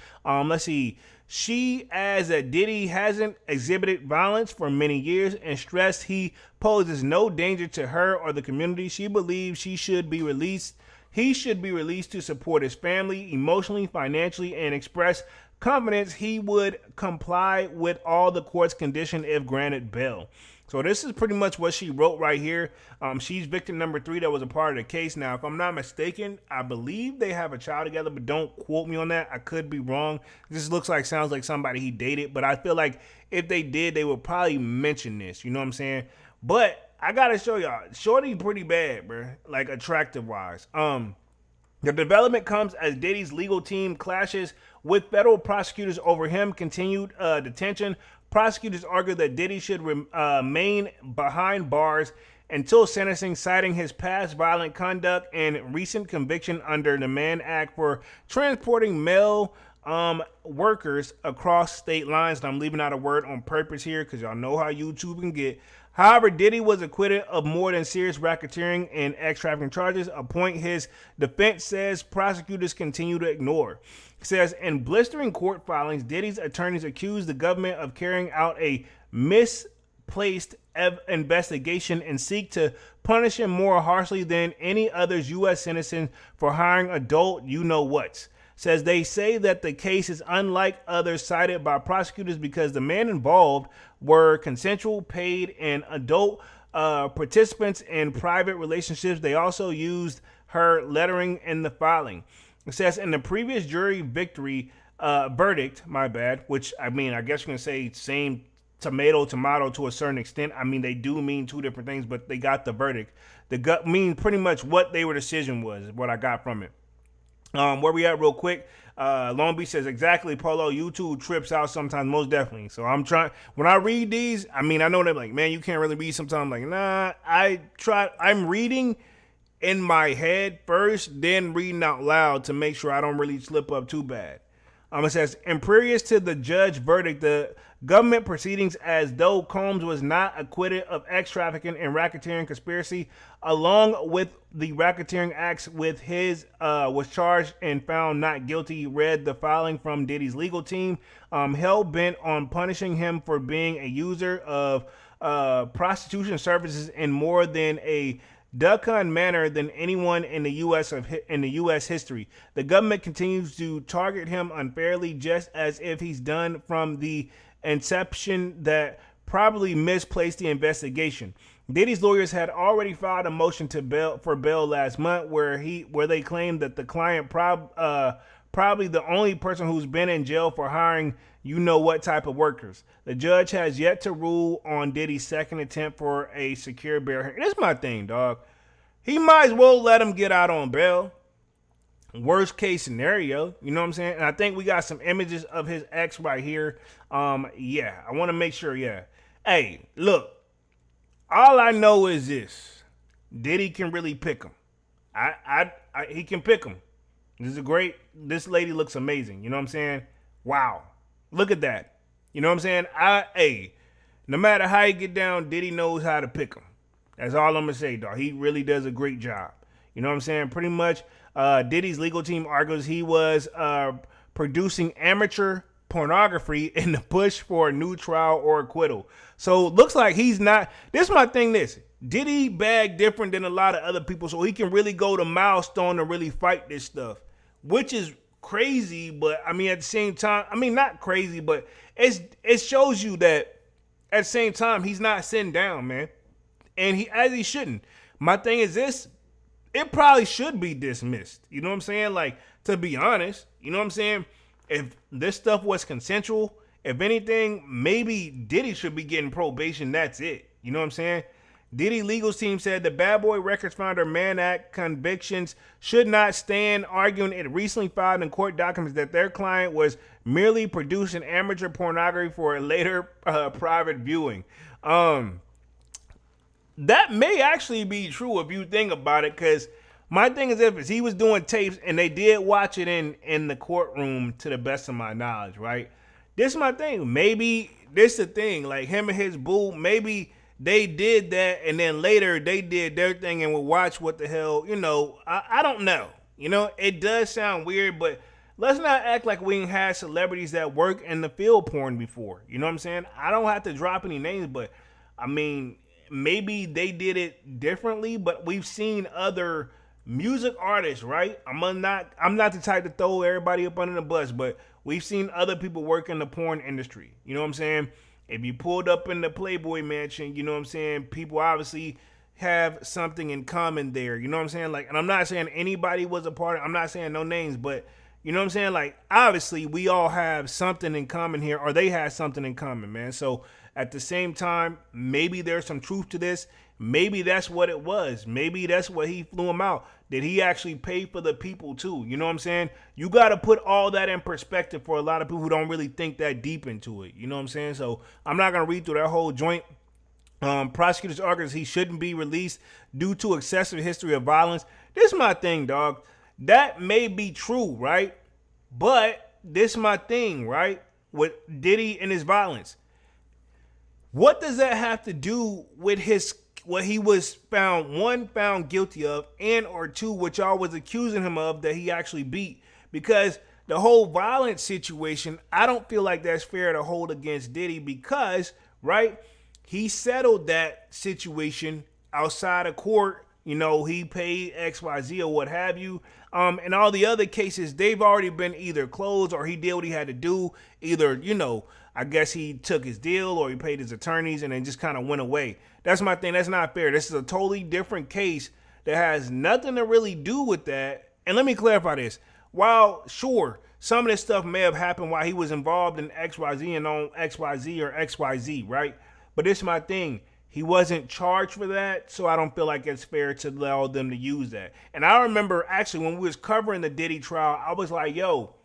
She adds that Diddy hasn't exhibited violence for many years and stressed he poses no danger to her or the community. She believes he should be released to support his family emotionally, financially, and express confidence he would comply with all the court's conditions if granted bail. So this is pretty much what she wrote right here. She's victim number 3 that was a part of the case. Now, if I'm not mistaken, I believe they have a child together, but don't quote me on that. I could be wrong. This sounds like somebody he dated, but I feel like if they did, they would probably mention this. You know what I'm saying? But I gotta show y'all, shorty pretty bad, bro. Like, attractive wise. The development comes as Diddy's legal team clashes with federal prosecutors over him continued detention. Prosecutors argue that Diddy should remain behind bars until sentencing, citing his past violent conduct and recent conviction under the Mann Act for transporting male workers across state lines. And I'm leaving out a word on purpose here because y'all know how YouTube can get. However, Diddy was acquitted of more than serious racketeering and ex-trafficking charges, a point his defense says prosecutors continue to ignore. It says, in blistering court filings, Diddy's attorneys accused the government of carrying out a misplaced investigation and seek to punish him more harshly than any other U.S. citizen for hiring adult you-know-whats. Says they say that the case is unlike others cited by prosecutors because the men involved were consensual, paid, and adult participants in private relationships. They also used her lettering in the filing. It says in the previous jury verdict, which I mean, I guess you can say same tomato to a certain extent. I mean, they do mean 2 different things, but they got the verdict. The gut mean pretty much what their decision was, is what I got from it. Where we at real quick, Long Beach says, exactly, Polo, YouTube trips out sometimes, most definitely. So I'm trying, when I read these, I mean, I know they're like, man, you can't really read sometimes. I'm like, nah, I'm reading in my head first, then reading out loud to make sure I don't really slip up too bad. It says, in previous to the judge verdict, the government proceedings as though Combs was not acquitted of ex-trafficking and racketeering conspiracy, along with the racketeering acts with his, was charged and found not guilty, read the filing from Diddy's legal team, hell-bent on punishing him for being a user of prostitution services in more than a Duckhun manner than anyone in the U.S. history. The government continues to target him unfairly, just as if he's done from the inception that probably misplaced the investigation. Diddy's lawyers had already filed a motion for bail last month, where they claimed that the client probably the only person who's been in jail for hiring you-know-what type of workers. The judge has yet to rule on Diddy's second attempt for a secure bail. This is my thing, dog. He might as well let him get out on bail. worst case scenario, you know what I'm saying? And I think we got some images of his ex right here. Yeah, I want to make sure, yeah. Hey, look, all I know is this. Diddy can really pick him. He can pick him. This lady looks amazing, you know what I'm saying? Wow. Look at that. You know what I'm saying? Hey, no matter how you get down, Diddy knows how to pick him. That's all I'm gonna say, dog. He really does a great job. You know what I'm saying? Pretty much, Diddy's legal team argues he was producing amateur pornography in the push for a new trial or acquittal. So looks like he's not. This is my thing. Diddy bag different than a lot of other people, so he can really go to milestone and really fight this stuff, which is crazy. But I mean, at the same time, I mean, not crazy, but it shows you that at the same time he's not sitting down, man, and he shouldn't. My thing is this. It probably should be dismissed. You know what I'm saying? Like, to be honest, you know what I'm saying? If this stuff was consensual, if anything, maybe Diddy should be getting probation. That's it. You know what I'm saying? Diddy legal team said the Bad Boy Records founder Mann Act convictions should not stand, arguing it recently filed in court documents that their client was merely producing amateur pornography for a later private viewing. That may actually be true if you think about it, because my thing is, if he was doing tapes and they did watch it in the courtroom, to the best of my knowledge, right? This is my thing. Maybe this is the thing, like him and his boo, maybe they did that and then later they did their thing and would watch what the hell, you know, I don't know. You know, it does sound weird, but let's not act like we ain't had celebrities that work in the field porn before. You know what I'm saying? I don't have to drop any names, but I mean, maybe they did it differently, but we've seen other music artists, right? I'm not the type to throw everybody up under the bus, but we've seen other people work in the porn industry. You know what I'm saying? If you pulled up in the Playboy Mansion, you know what I'm saying? People obviously have something in common there. You know what I'm saying? Like, and I'm not saying anybody was a part of, I'm not saying no names, but you know what I'm saying? Like, obviously we all have something in common here, or they had something in common, man. So at the same time, maybe there's some truth to this. Maybe that's what it was. Maybe that's what he flew him out. Did he actually pay for the people too? You know what I'm saying? You got to put all that in perspective for a lot of people who don't really think that deep into it. You know what I'm saying? So I'm not going to read through that whole joint. Prosecutors argue he shouldn't be released due to excessive history of violence. This is my thing, dog. That may be true, right? But this is my thing, right? With Diddy and his violence. What does that have to do with what he was found guilty of, and or two, what y'all was accusing him of that he actually beat? Because the whole violence situation, I don't feel like that's fair to hold against Diddy because, right, he settled that situation outside of court. You know, he paid XYZ or what have you. And all the other cases, they've already been either closed or he did what he had to do. Either, you know, I guess he took his deal or he paid his attorneys and then just kind of went away. That's my thing. That's not fair. This is a totally different case that has nothing to really do with that. And let me clarify this. While, sure, some of this stuff may have happened while he was involved in XYZ and on XYZ or XYZ, right? But this is my thing. He wasn't charged for that, so I don't feel like it's fair to allow them to use that. And I remember actually when we was covering the Diddy trial, I was like, yo,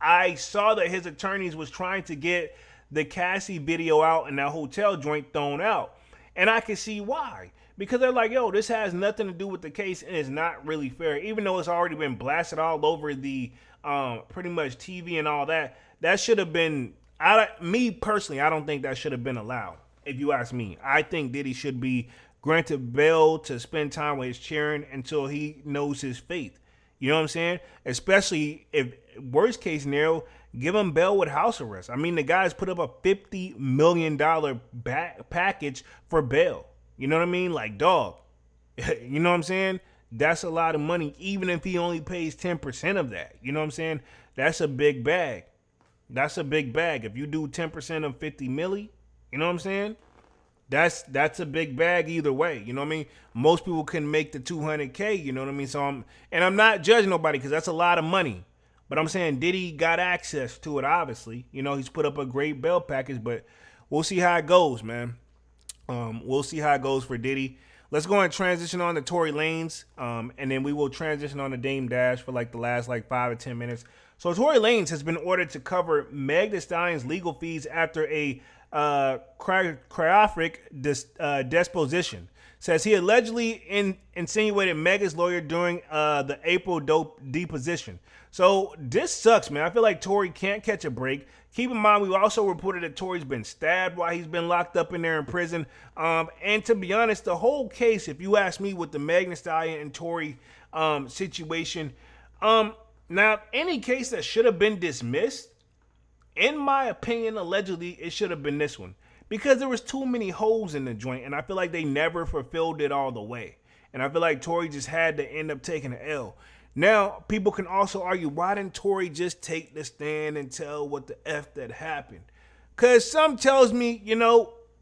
I saw that his attorneys was trying to get the Cassie video out and that hotel joint thrown out. And I can see why. Because they're like, yo, this has nothing to do with the case and it's not really fair. Even though it's already been blasted all over the pretty much TV and all that, that should have been, me personally, I don't think that should have been allowed. If you ask me, I think Diddy should be granted bail to spend time with his children until he knows his fate. You know what I'm saying? Especially if, worst case scenario, give him bail with house arrest. I mean, the guy's put up a $50 million package for bail. You know what I mean? Like, dog. You know what I'm saying? That's a lot of money, even if he only pays 10% of that. You know what I'm saying? That's a big bag. That's a big bag. If you do 10% of 50 milli, you know what I'm saying? That's a big bag either way. You know what I mean? Most people can make the 200K, you know what I mean? So I'm not judging nobody because that's a lot of money. But I'm saying Diddy got access to it, obviously. You know, he's put up a great bail package, but we'll see how it goes, man. We'll see how it goes for Diddy. let's go and transition on to Tory Lanez, and then we will transition on to Dame Dash for like the last like 5 or 10 minutes. So Tory Lanez has been ordered to cover Meg Thee Stallion's legal fees after a cryoptic deposition. Says he allegedly insinuated Mega's lawyer during the April deposition. So this sucks, man. I feel like Tory can't catch a break. Keep in mind, we also reported that Tory's been stabbed while he's been locked up in there in prison. And to be honest, the whole case, if you ask me, with the Meg Thee Stallion and Tory situation, now any case that should have been dismissed, in my opinion, allegedly, it should have been this one. Because there was too many holes in the joint, and I feel like they never fulfilled it all the way. And I feel like Tory just had to end up taking an L. Now, people can also argue, why didn't Tory just take the stand and tell what the F that happened? Because some tells me,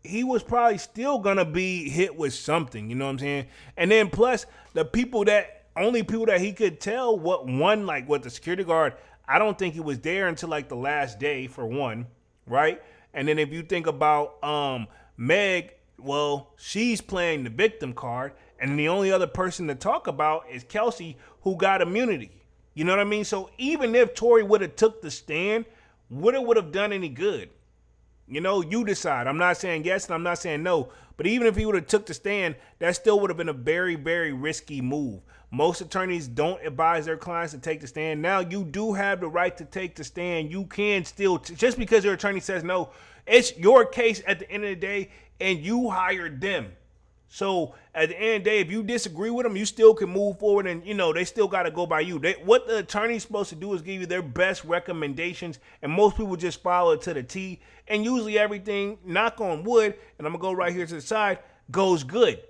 he was probably still going to be hit with something, you know what I'm saying? And then plus, only people that he could tell what the security guard, I don't think he was there until like the last day, for one, right? And then if you think about Meg, well, she's playing the victim card, and the only other person to talk about is Kelsey, who got immunity. You know what I mean? So even if Tory would have took the stand, would have done any good? You decide. I'm not saying yes and I'm not saying no, but even if he would have took the stand, that still would have been a very, very risky move. Most attorneys don't advise their clients to take the stand. Now, you do have the right to take the stand. You can still, just because your attorney says no, it's your case at the end of the day, and you hired them. So at the end of the day, if you disagree with them, you still can move forward, and they still got to go by you. What the attorney's supposed to do is give you their best recommendations, and most people just follow it to the T. And usually everything, knock on wood, and I'm gonna go right here to the side, goes good.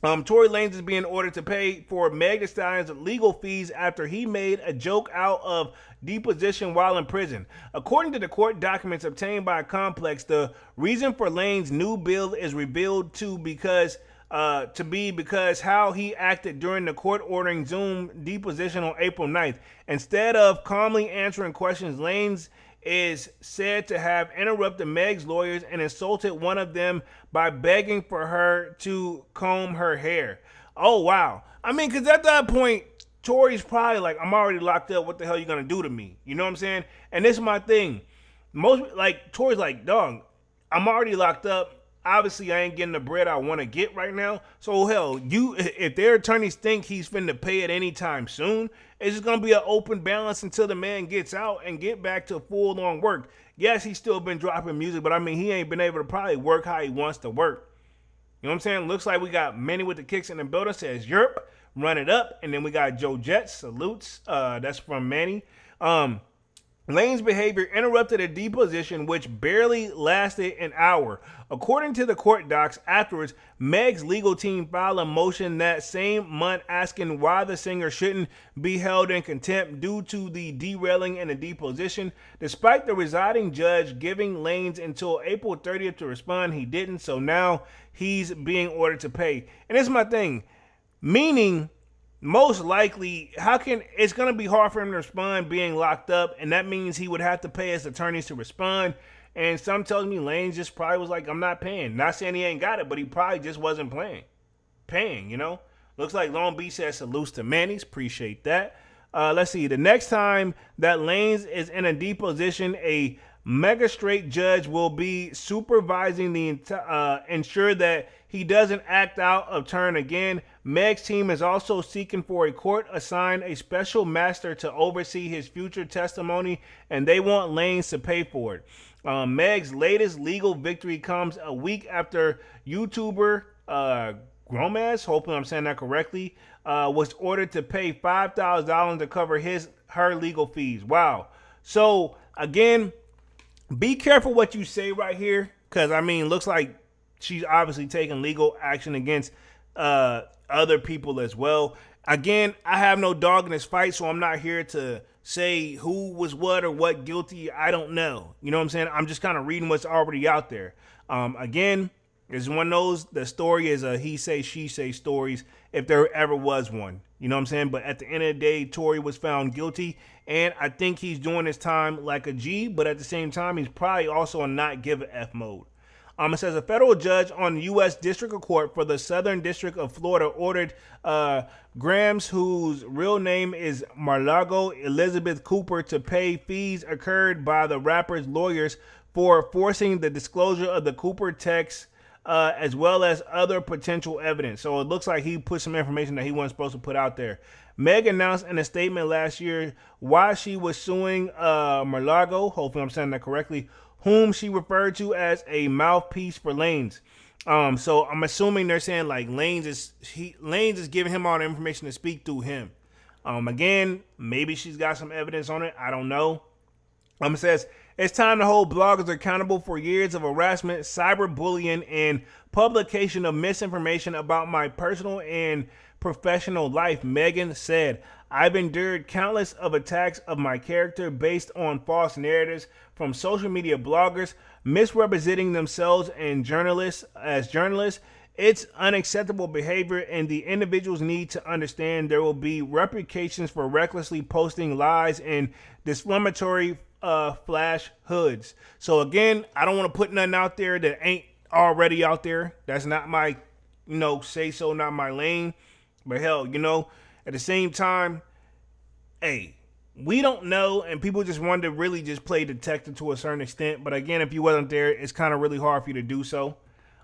Tory Lanez is being ordered to pay for Meg Thee Stallion's legal fees after he made a joke out of deposition while in prison. According to the court documents obtained by Complex, the reason for Lanez's new bill is revealed to be because how he acted during the court ordering Zoom deposition on April 9th. Instead of calmly answering questions, Lanez is said to have interrupted Meg's lawyers and insulted one of them by begging for her to comb her hair. Oh, wow. I mean, because at that point, Tory's probably like, I'm already locked up. What the hell are you going to do to me? You know what I'm saying? And this is my thing. Tory's like, dog, I'm already locked up. Obviously, I ain't getting the bread I want to get right now. So, hell, if their attorneys think he's finna pay it anytime soon, it's just going to be an open balance until the man gets out and get back to full-on work. Yes, he's still been dropping music, but I mean, he ain't been able to probably work how he wants to work. You know what I'm saying? Looks like we got Manny with the kicks in the building. Says, Europe, run it up. And then we got Joe Jets, salutes. That's from Manny. Lane's behavior interrupted a deposition which barely lasted an hour. According to the court docs afterwards, Meg's legal team filed a motion that same month asking why the singer shouldn't be held in contempt due to the derailing in the deposition. Despite the residing judge giving Lanez until April 30th to respond, he didn't, so now he's being ordered to pay. And this is my thing, meaning most likely, it's going to be hard for him to respond being locked up, and that means he would have to pay his attorneys to respond. And some tells me Lanez just probably was like, I'm not paying. Not saying he ain't got it, but he probably just wasn't paying, Looks like Long Beach says salutes to Manny's. Appreciate that. Let's see. The next time that Lanez is in a deposition, a magistrate judge will be supervising ensure that he doesn't act out of turn again. Meg's team is also seeking for a court-assigned a special master to oversee his future testimony, and they want Lanez to pay for it. Meg's latest legal victory comes a week after YouTuber Gomez, hopefully I'm saying that correctly, was ordered to pay $5,000 to cover her legal fees. Wow. So, again, be careful what you say right here, because, I mean, looks like she's obviously taking legal action against other people as well. Again, I have no dog in this fight, so I'm not here to say who was what or what guilty. I don't know. You know what I'm saying? I'm just kind of reading what's already out there. Again, it's one of those, the story is a he say, she say stories, if there ever was one. You know what I'm saying? But at the end of the day, Tory was found guilty, and I think he's doing his time like a G, but at the same time, he's probably also in not give a F mode. It says a federal judge on the U.S. District Court for the Southern District of Florida ordered Grams, whose real name is Marlago Elizabeth Cooper, to pay fees incurred by the rapper's lawyers for forcing the disclosure of the Cooper text, as well as other potential evidence. So it looks like he put some information that he wasn't supposed to put out there. Meg announced in a statement last year why she was suing Marlago, hopefully I'm saying that correctly, whom she referred to as a mouthpiece for Lanez. So I'm assuming they're saying like Lanez is giving him all the information to speak through him. Again, maybe she's got some evidence on it. I don't know. It says it's time to hold bloggers accountable for years of harassment, cyberbullying, and publication of misinformation about my personal and professional life, Megan said. I've endured countless of attacks of my character based on false narratives from social media bloggers misrepresenting themselves and journalists. It's unacceptable behavior, and the individuals need to understand there will be repercussions for recklessly posting lies and defamatory flash hoods. So again, I don't want to put nothing out there that ain't already out there. That's not my, say so, not my lane. But hell, at the same time, hey, we don't know, and people just want to really just play detective to a certain extent. But again, if you wasn't there, it's kind of really hard for you to do so.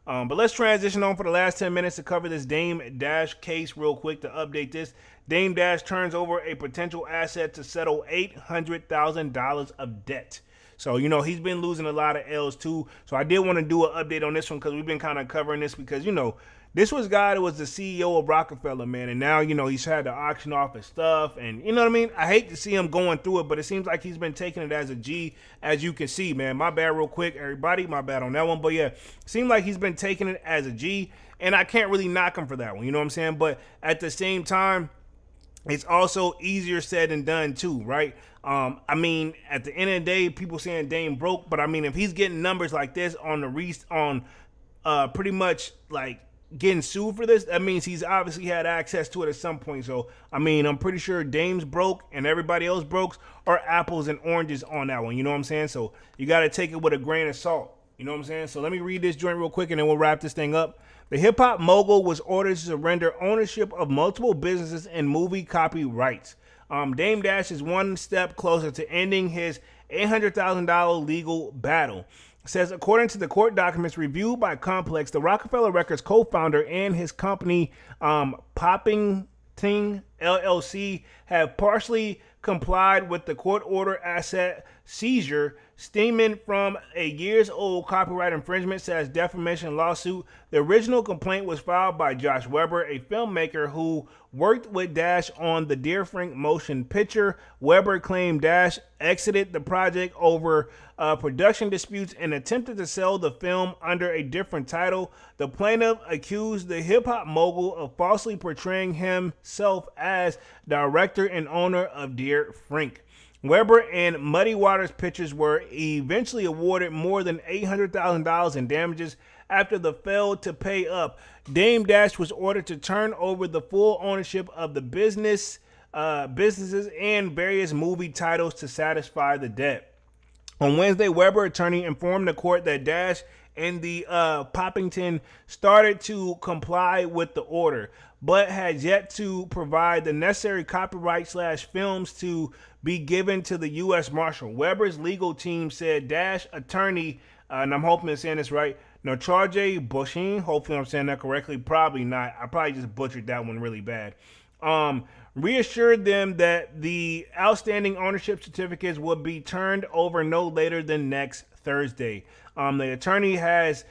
But let's transition on for the last 10 minutes to cover this Dame Dash case real quick to update this. Dame Dash turns over a potential asset to settle $800,000 of debt. So, he's been losing a lot of L's too. So I did want to do an update on this one because we've been kind of covering this because, this was a guy that was the CEO of Rockefeller, man. And now, he's had to auction off his stuff. And you know what I mean? I hate to see him going through it, but it seems like he's been taking it as a G, as you can see, man. My bad real quick, everybody. My bad on that one. But yeah, seems like he's been taking it as a G. And I can't really knock him for that one. You know what I'm saying? But at the same time, it's also easier said than done too, right? At the end of the day, people saying Dame broke. But if he's getting numbers like this on the pretty much like getting sued for this, that means he's obviously had access to it at some point. So, I'm pretty sure Dame's broke and everybody else broke are apples and oranges on that one. You know what I'm saying? So you got to take it with a grain of salt. You know what I'm saying? So let me read this joint real quick and then we'll wrap this thing up. The hip-hop mogul was ordered to surrender ownership of multiple businesses and movie copyrights. Dame Dash is one step closer to ending his $800,000 legal battle. Says, according to the court documents reviewed by Complex, the Rockefeller Records co-founder and his company, Poppington LLC, have partially complied with the court order asset seizure stemming from a years-old copyright infringement / defamation lawsuit. The original complaint was filed by Josh Weber, a filmmaker who worked with Dash on the Dear Frank motion picture. Weber claimed Dash exited the project over production disputes and attempted to sell the film under a different title. The plaintiff accused the hip-hop mogul of falsely portraying himself as director and owner of Dear Frank. Weber and Muddy Waters Pictures were eventually awarded more than $800,000 in damages after they failed to pay up. Dame Dash was ordered to turn over the full ownership of the businesses and various movie titles to satisfy the debt. On Wednesday, Weber attorney informed the court that Dash and the Poppington started to comply with the order, but had yet to provide the necessary copyright / films to be given to the U.S. Marshal. Weber's legal team said Dash attorney, and I'm hoping I'm saying this right, Notraje Bushin, hopefully I'm saying that correctly, probably not, I probably just butchered that one really bad, reassured them that the outstanding ownership certificates would be turned over no later than next Thursday. The attorney has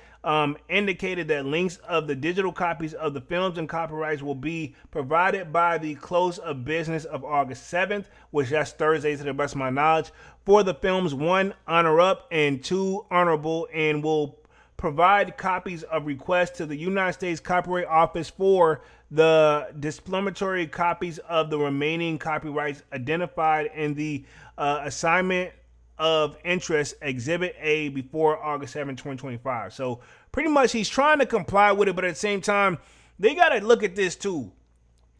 indicated that links of the digital copies of the films and copyrights will be provided by the close of business of August 7th, which that's Thursday to the best of my knowledge, for the films 1, Honor Up, and 2, Honorable, and will provide copies of requests to the United States Copyright Office for the disciplinary copies of the remaining copyrights identified in the assignment of interest Exhibit A before August 7, 2025. So pretty much he's trying to comply with it, but at the same time, they got to look at this too.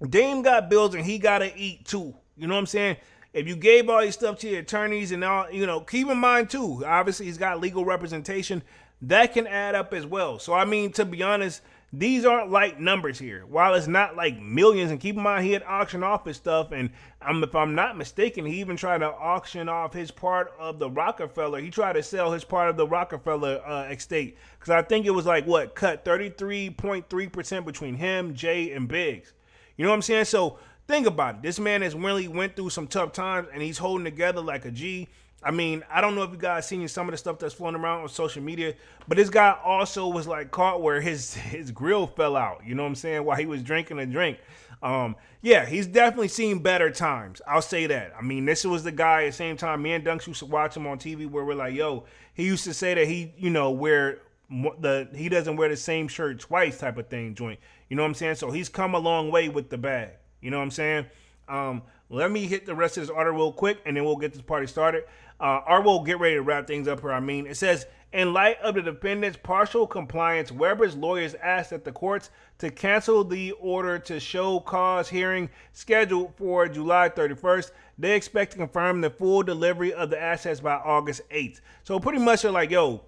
Dame got bills and he got to eat too. You know what I'm saying? If you gave all these stuff to your attorneys and all, keep in mind too, obviously he's got legal representation. that can add up as well. So I mean, to be honest, these aren't light numbers here. While it's not like millions, and keep in mind he had auctioned off his stuff, and if I'm not mistaken, he even tried to auction off his part of the Rockefeller. He tried to sell his part of the Rockefeller estate, because I think it was like what, cut 33.3% between him, Jay, and Biggs. You know what I'm saying? So think about it. This man has really went through some tough times, and he's holding together like a G. I mean, I don't know if you guys seen some of the stuff that's floating around on social media, but this guy also was like caught where his grill fell out. You know what I'm saying? While he was drinking a drink. Yeah, he's definitely seen better times. I'll say that. I mean, this was the guy at the same time. Me and Dunks used to watch him on TV where we're like, yo, he used to say that he, you know, he doesn't wear the same shirt twice type of thing joint. You know what I'm saying? So he's come a long way with the bag. You know what I'm saying? Let me hit the rest of this order real quick, and then we'll get this party started. Or we'll get ready to wrap things up here. I mean, it says, in light of the defendant's partial compliance, Weber's lawyers asked that the courts to cancel the order to show cause hearing scheduled for July 31st. They expect to confirm the full delivery of the assets by August 8th. So pretty much they're like, yo,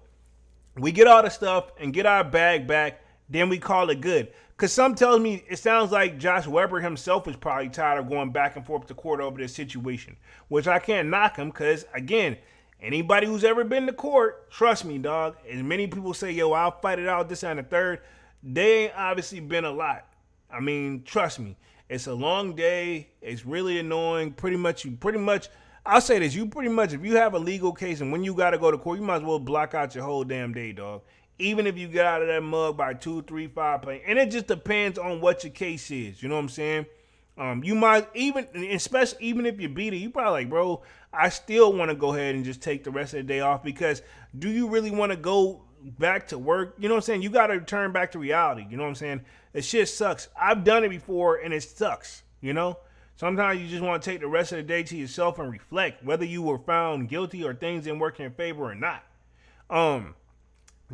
we get all the stuff and get our bag back, then we call it good. Because some tells me it sounds like Josh Weber himself is probably tired of going back and forth to court over this situation, which I can't knock him because, again, anybody who's ever been to court, trust me, dog, as many people say, yo, I'll fight it out, this and the third, they ain't obviously been a lot. I mean, trust me, it's a long day. It's really annoying. Pretty much, I'll say this, if you have a legal case and when you got to go to court, you might as well block out your whole damn day, dog. Even if you get out of that mug by 2, 3, 5 points. And it just depends on what your case is. You know what I'm saying? You might especially even if you beat it, you probably like, bro, I still want to go ahead and just take the rest of the day off, because do you really want to go back to work? You know what I'm saying? You got to return back to reality. You know what I'm saying? The shit sucks. I've done it before and it sucks, you know? Sometimes you just want to take the rest of the day to yourself and reflect whether you were found guilty or things didn't work in your favor or not.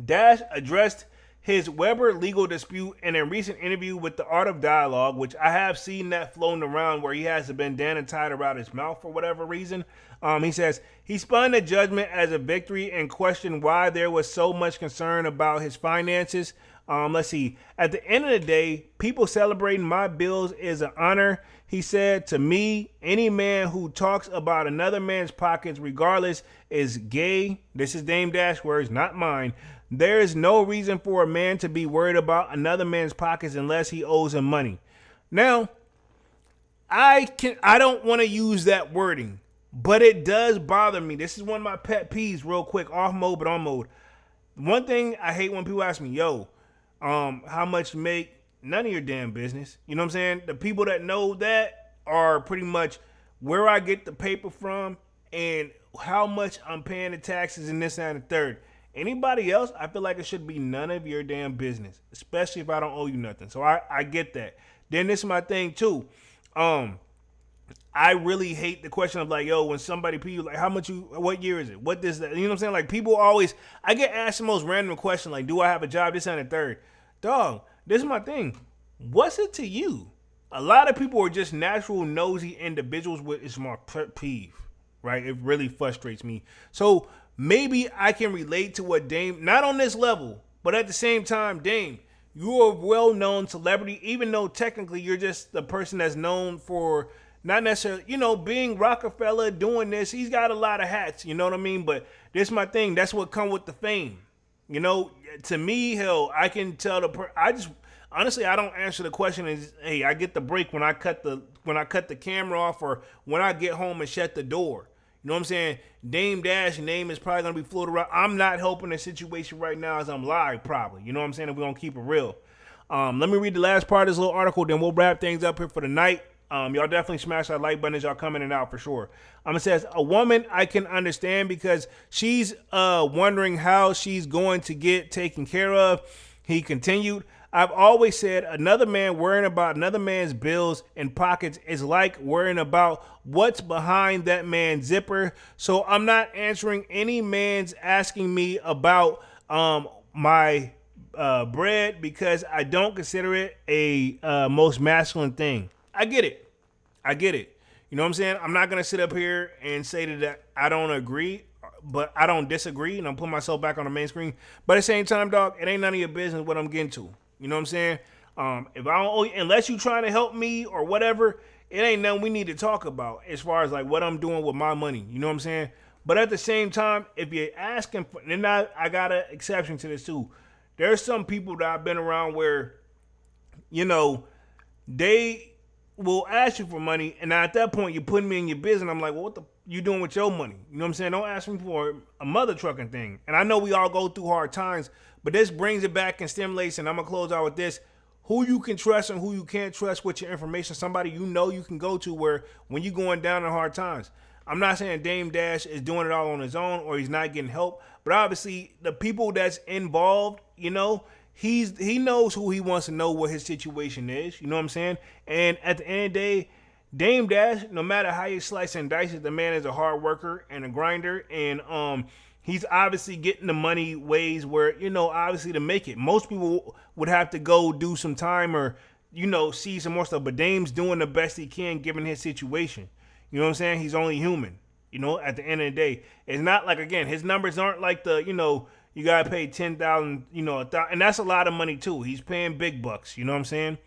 Dash addressed his Weber legal dispute in a recent interview with The Art of Dialogue, which I have seen that floating around where he has a bandana tied around his mouth for whatever reason. He says he spun the judgment as a victory and questioned why there was so much concern about his finances. Let's see. At the end of the day, people celebrating my bills is an honor. He said, to me, any man who talks about another man's pockets, regardless, is gay. This is Dame Dash words, not mine. There is no reason for a man to be worried about another man's pockets unless he owes him money. Now, I don't want to use that wording, but it does bother me. This is one of my pet peeves, real quick, off mode but on mode. One thing I hate when people ask me, yo, how much you make? None of your damn business. You know what I'm saying? The people that know that are pretty much where I get the paper from and how much I'm paying the taxes and this and the third. Anybody else, I feel like it should be none of your damn business, especially if I don't owe you nothing. So I get that. Then this is my thing too. I really hate the question of like, yo, when somebody people like, what year is it? What this, that? You know what I'm saying? Like people always, I get asked the most random question like, do I have a job? This and the third. Dog, this is my thing. What's it to you? A lot of people are just natural nosy individuals, which is my pet peeve, right? It really frustrates me. So maybe I can relate to what Dame, not on this level, but at the same time, Dame, you're a well-known celebrity, even though technically you're just the person that's known for not necessarily, you know, being Rockefeller, doing this. He's got a lot of hats, you know what I mean? But this is my thing. That's what come with the fame. You know, to me, hell, I can tell honestly, I don't answer the question as, hey, I get the break when I cut the camera off or when I get home and shut the door. You know what I'm saying? Dame Dash name is probably going to be floated around. I'm not helping the situation right now as I'm live, probably. You know what I'm saying? If we're going to keep it real. Let me read the last part of this little article, then we'll wrap things up here for the night. Y'all definitely smash that like button as y'all come in and out for sure. It says, a woman I can understand because she's wondering how she's going to get taken care of. He continued, I've always said another man worrying about another man's bills and pockets is like worrying about what's behind that man's zipper. So I'm not answering any man's asking me about my bread because I don't consider it a most masculine thing. I get it. You know what I'm saying? I'm not going to sit up here and say that I don't agree but I don't disagree, and I'm putting myself back on the main screen. But at the same time, dog, it ain't none of your business what I'm getting to. You know what I'm saying? If I don't, unless you trying to help me or whatever, it ain't nothing we need to talk about as far as like what I'm doing with my money. You know what I'm saying? But at the same time, if you're asking for, and I got an exception to this too. There's some people that I've been around where, you know, they will ask you for money, and at that point, you're putting me in your business. I'm like, well, what the you doing with your money? You know what I'm saying? Don't ask me for a mother trucking thing. And I know we all go through hard times, but this brings it back and stimulates, and I'm going to close out with this. Who you can trust and who you can't trust with your information. Somebody you know you can go to where when you're going down in hard times. I'm not saying Dame Dash is doing it all on his own or he's not getting help, but obviously the people that's involved, you know, he knows who he wants to know what his situation is. You know what I'm saying? And at the end of the day, Dame Dash, no matter how you slice and dice it, the man is a hard worker and a grinder, and he's obviously getting the money ways where, you know, obviously to make it. Most people would have to go do some time or, you know, see some more stuff, but Dame's doing the best he can given his situation. You know what I'm saying? He's only human. You know, at the end of the day, it's not like, again, his numbers aren't like the, you know, you gotta pay 10,000, you know, and that's a lot of money too. He's paying big bucks. You know what I'm saying?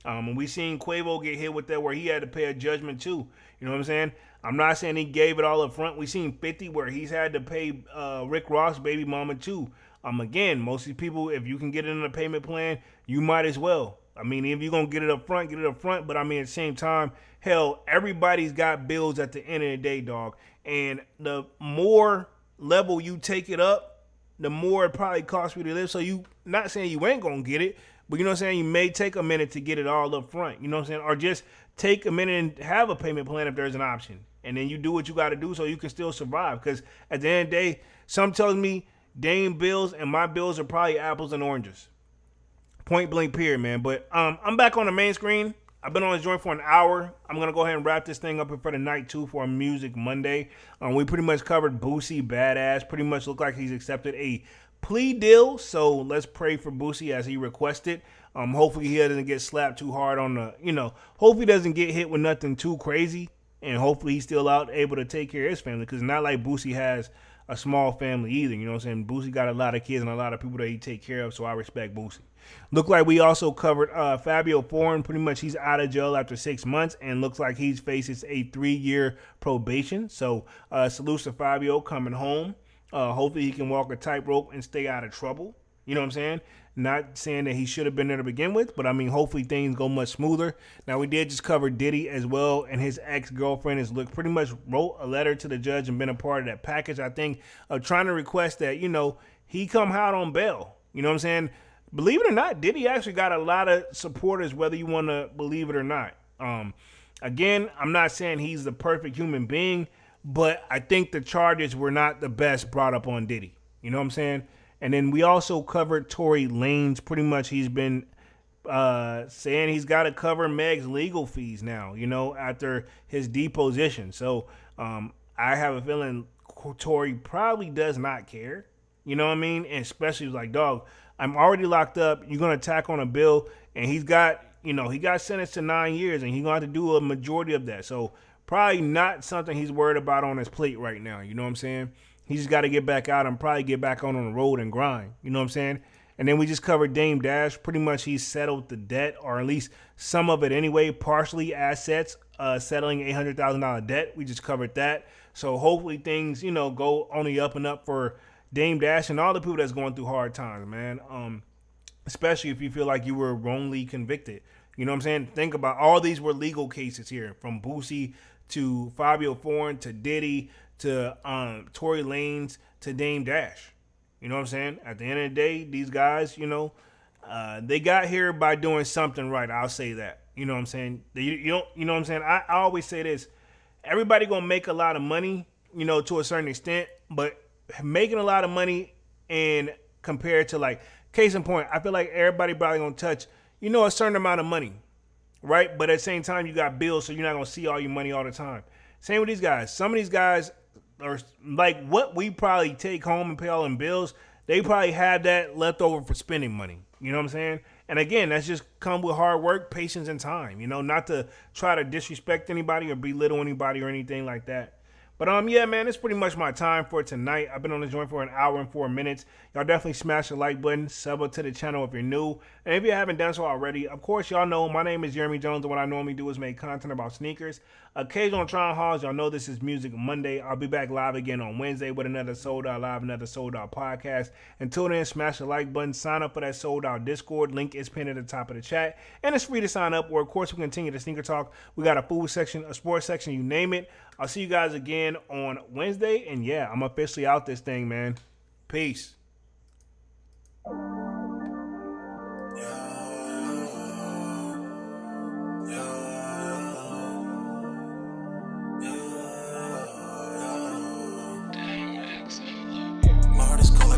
And we seen Quavo get hit with that where he had to pay a judgment too. You know what I'm saying? I'm not saying he gave it all up front. We seen 50 where he's had to pay Rick Ross' baby mama too. Again, most of these people, if you can get it in a payment plan, you might as well. I mean, if you're going to get it up front, get it up front. But I mean, at the same time, hell, everybody's got bills at the end of the day, dog. And the more level you take it up, the more it probably costs you to live. So you, not saying you ain't going to get it, but you know what I'm saying? You may take a minute to get it all up front. You know what I'm saying? Or just take a minute and have a payment plan if there's an option. And then you do what you got to do so you can still survive. Because at the end of the day, some tells me Dame bills and my bills are probably apples and oranges. Point blank period, man. But I'm back on the main screen. I've been on this joint for an hour. I'm going to go ahead and wrap this thing up for the night, too, for a Music Monday. We pretty much covered Boosie, Badazz. Pretty much looked like he's accepted a plea deal. So let's pray for Boosie as he requested. Hopefully he doesn't get slapped too hard on the, you know, hopefully he doesn't get hit with nothing too crazy. And hopefully he's still out able to take care of his family. Because it's not like Boosie has a small family either. You know what I'm saying? Boosie got a lot of kids and a lot of people that he take care of. So I respect Boosie. Look like we also covered Fivio Foreign. Pretty much he's out of jail after 6 months and looks like he faces a 3-year probation. So salute to Fivio coming home. Hopefully he can walk a tightrope and stay out of trouble. You know what I'm saying? Not saying that he should have been there to begin with, but I mean, hopefully things go much smoother. Now, we did just cover Diddy as well, and his ex-girlfriend has pretty much wrote a letter to the judge and been a part of that package, I think, of trying to request that, you know, he come out on bail. You know what I'm saying? Believe it or not, Diddy actually got a lot of supporters, whether you want to believe it or not. Again, I'm not saying he's the perfect human being, but I think the charges were not the best brought up on Diddy. You know what I'm saying? And then we also covered Tory Lanez. Pretty much he's been saying he's got to cover Meg's legal fees now, you know, after his deposition. So I have a feeling Tory probably does not care. You know what I mean? And especially like, dog, I'm already locked up. You're going to tack on a bill. And he's got, you know, he got sentenced to 9 years and he's going to have to do a majority of that. So probably not something he's worried about on his plate right now. You know what I'm saying? He's just got to get back out and probably get back on the road and grind. You know what I'm saying? And then we just covered Dame Dash. Pretty much he's settled the debt, or at least some of it anyway, partially assets, settling $800,000 debt. We just covered that. So hopefully things, you know, go only up and up for Dame Dash and all the people that's going through hard times, man. Especially if you feel like you were wrongly convicted. You know what I'm saying? Think about all these were legal cases here, from Boosie to Fivio Foreign to Diddy to Tory Lanez to Dame Dash. You know what I'm saying? At the end of the day, these guys, you know, they got here by doing something right. I'll say that. You know what I'm saying? You know what I'm saying? I always say this. Everybody gonna make a lot of money, you know, to a certain extent, but making a lot of money and compared to, like, case in point, I feel like everybody probably gonna touch, you know, a certain amount of money, right? But at the same time, you got bills, so you're not gonna see all your money all the time. Same with these guys. Some of these guys are like what we probably take home and pay all them bills. They probably have that left over for spending money. You know what I'm saying? And again, that's just come with hard work, patience, and time. You know, not to try to disrespect anybody or belittle anybody or anything like that. But yeah, man, it's pretty much my time for tonight. I've been on the joint for an hour and 4 minutes. Y'all definitely smash the like button, sub up to the channel if you're new. And if you haven't done so already, of course, y'all know my name is Jeremy Jones, and what I normally do is make content about sneakers. Occasional trying halls, y'all know this is Music Monday. I'll be back live again on Wednesday with another Sold Out Live, another Sold Out podcast. Until then, smash the like button, sign up for that Sold Out Discord. Link is pinned at the top of the chat. And it's free to sign up, or of course, we continue the sneaker talk. We got a food section, a sports section, you name it. I'll see you guys again on Wednesday. And yeah, I'm officially out this thing, man. Peace.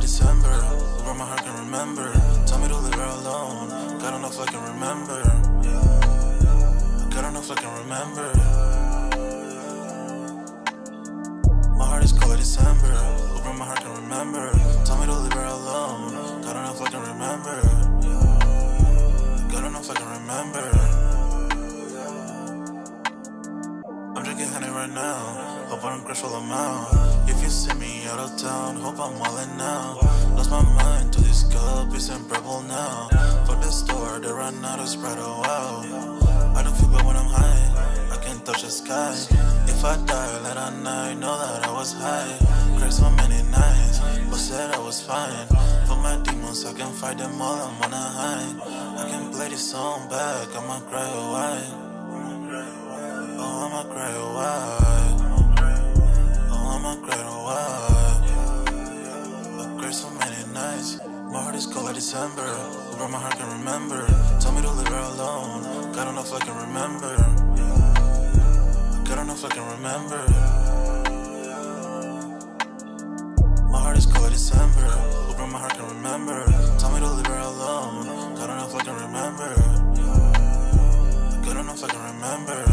December, where my heart can remember. Tell me to leave her alone. God don't know if I can remember. God don't know if I can remember. My heart is cold like December, where my heart can remember. Tell me to leave her alone. God don't know if I can remember. God don't know if I can remember. I'm drinking honey right now. Hope I don't crush all amount. If you see me out of town, hope I'm wildin' now. Lost my mind to this cup, it's unbearable now. Fuck the store, they run out of Sprite, oh wow. I don't feel bad when I'm high, I can't touch the sky. If I die late at night, know that I was high. Cried so many nights, but said I was fine. For my demons, I can fight them all, I'm on a high. I can play this song back, I'ma cry a while. Oh, I'ma cry a while. I'ma cry a while. I cried so many nights. My heart is cold like December, where my heart can remember. Tell me to leave her alone. God don't know if I can remember. God don't know if I can remember. My heart is cold like December, where my heart can remember. Tell me to leave her alone. God don't know if I can remember. God don't know if I can remember.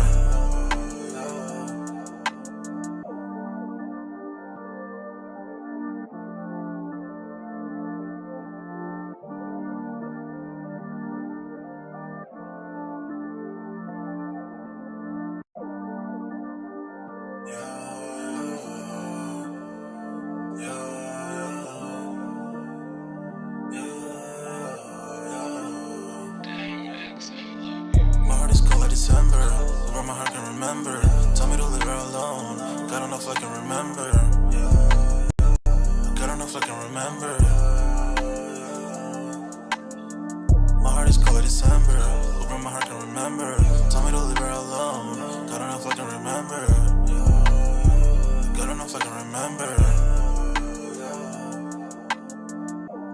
December, where my heart can remember. Tell me to leave her alone. God don't know if I can remember. God don't know if I can remember. My heart is cold like December, where my heart can remember. Tell me to leave her alone. God don't know if I can remember. God don't know if I can remember.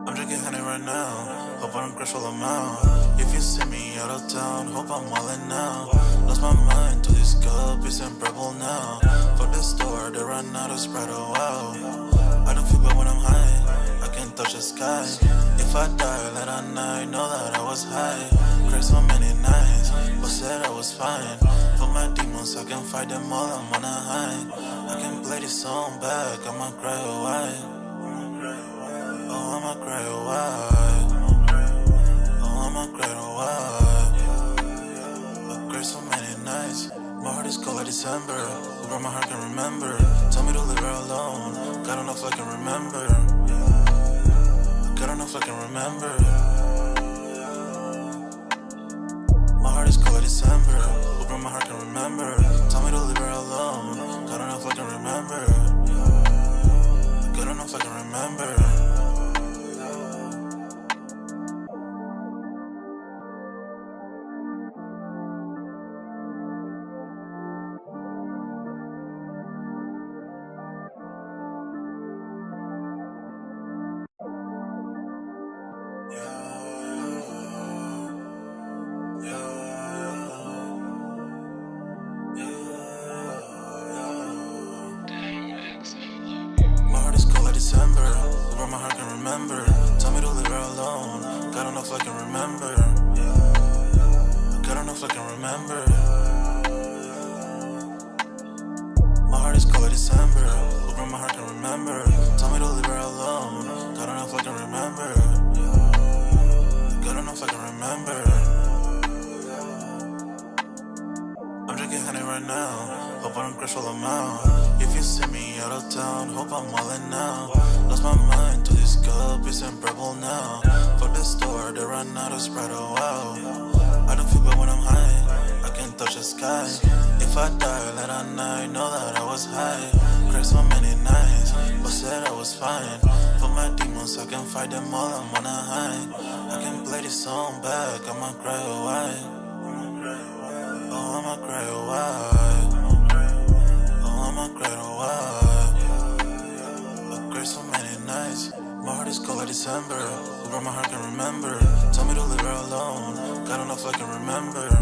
I'm drinking honey right now. Hope I don't crush all amount. If you see me out of town, hope I'm wildin' now. Lost my mind to this cup, it's unbearable now. Fuck the store, they run out of Sprite, oh wow. I don't feel bad when I'm high, I can't touch the sky. If I die late at night, know that I was high. Cried so many nights, but said I was fine. For my demons, I can fight them all, I'm on a high. I can play this song back, I'ma cry a while. Oh, I'ma cry a while. Oh, I'ma cry a while. I cried so many nights. My heart is cold like December, where my heart can remember. Tell me to leave her alone. God don't know if I can remember. God don't know if I can remember. My heart is cold like December, where my heart can remember. Tell me to leave her alone. God don't know if I can remember. God don't know if I can remember. December, where my heart can remember. Tell me to leave her alone. God don't know if I can remember. God don't know if I can remember. My heart is cold like December, where my heart can remember. Tell me to leave her alone. God don't know if I can remember. God don't know if I can remember. I'm drinking honey right now. Hope I don't crush all amount. If you see me out of town, hope I'm wildin' now. Lost my mind to this cup, it's unbearable now. Fuck the store, they run out of Sprite, oh wow. I don't feel bad when I'm high, I can touch the sky. If I die late at night, know that I was high. Cried so many nights, but said I was fine. For my demons, I can fight them all, I'm on a high. I can play this song back, I'ma cry a while. Oh, I'ma cry a while. Oh, I'ma cry a while. I cried so many nights. My heart is cold like December. Where my heart can remember. Tell me to leave her alone. God don't know if I can remember.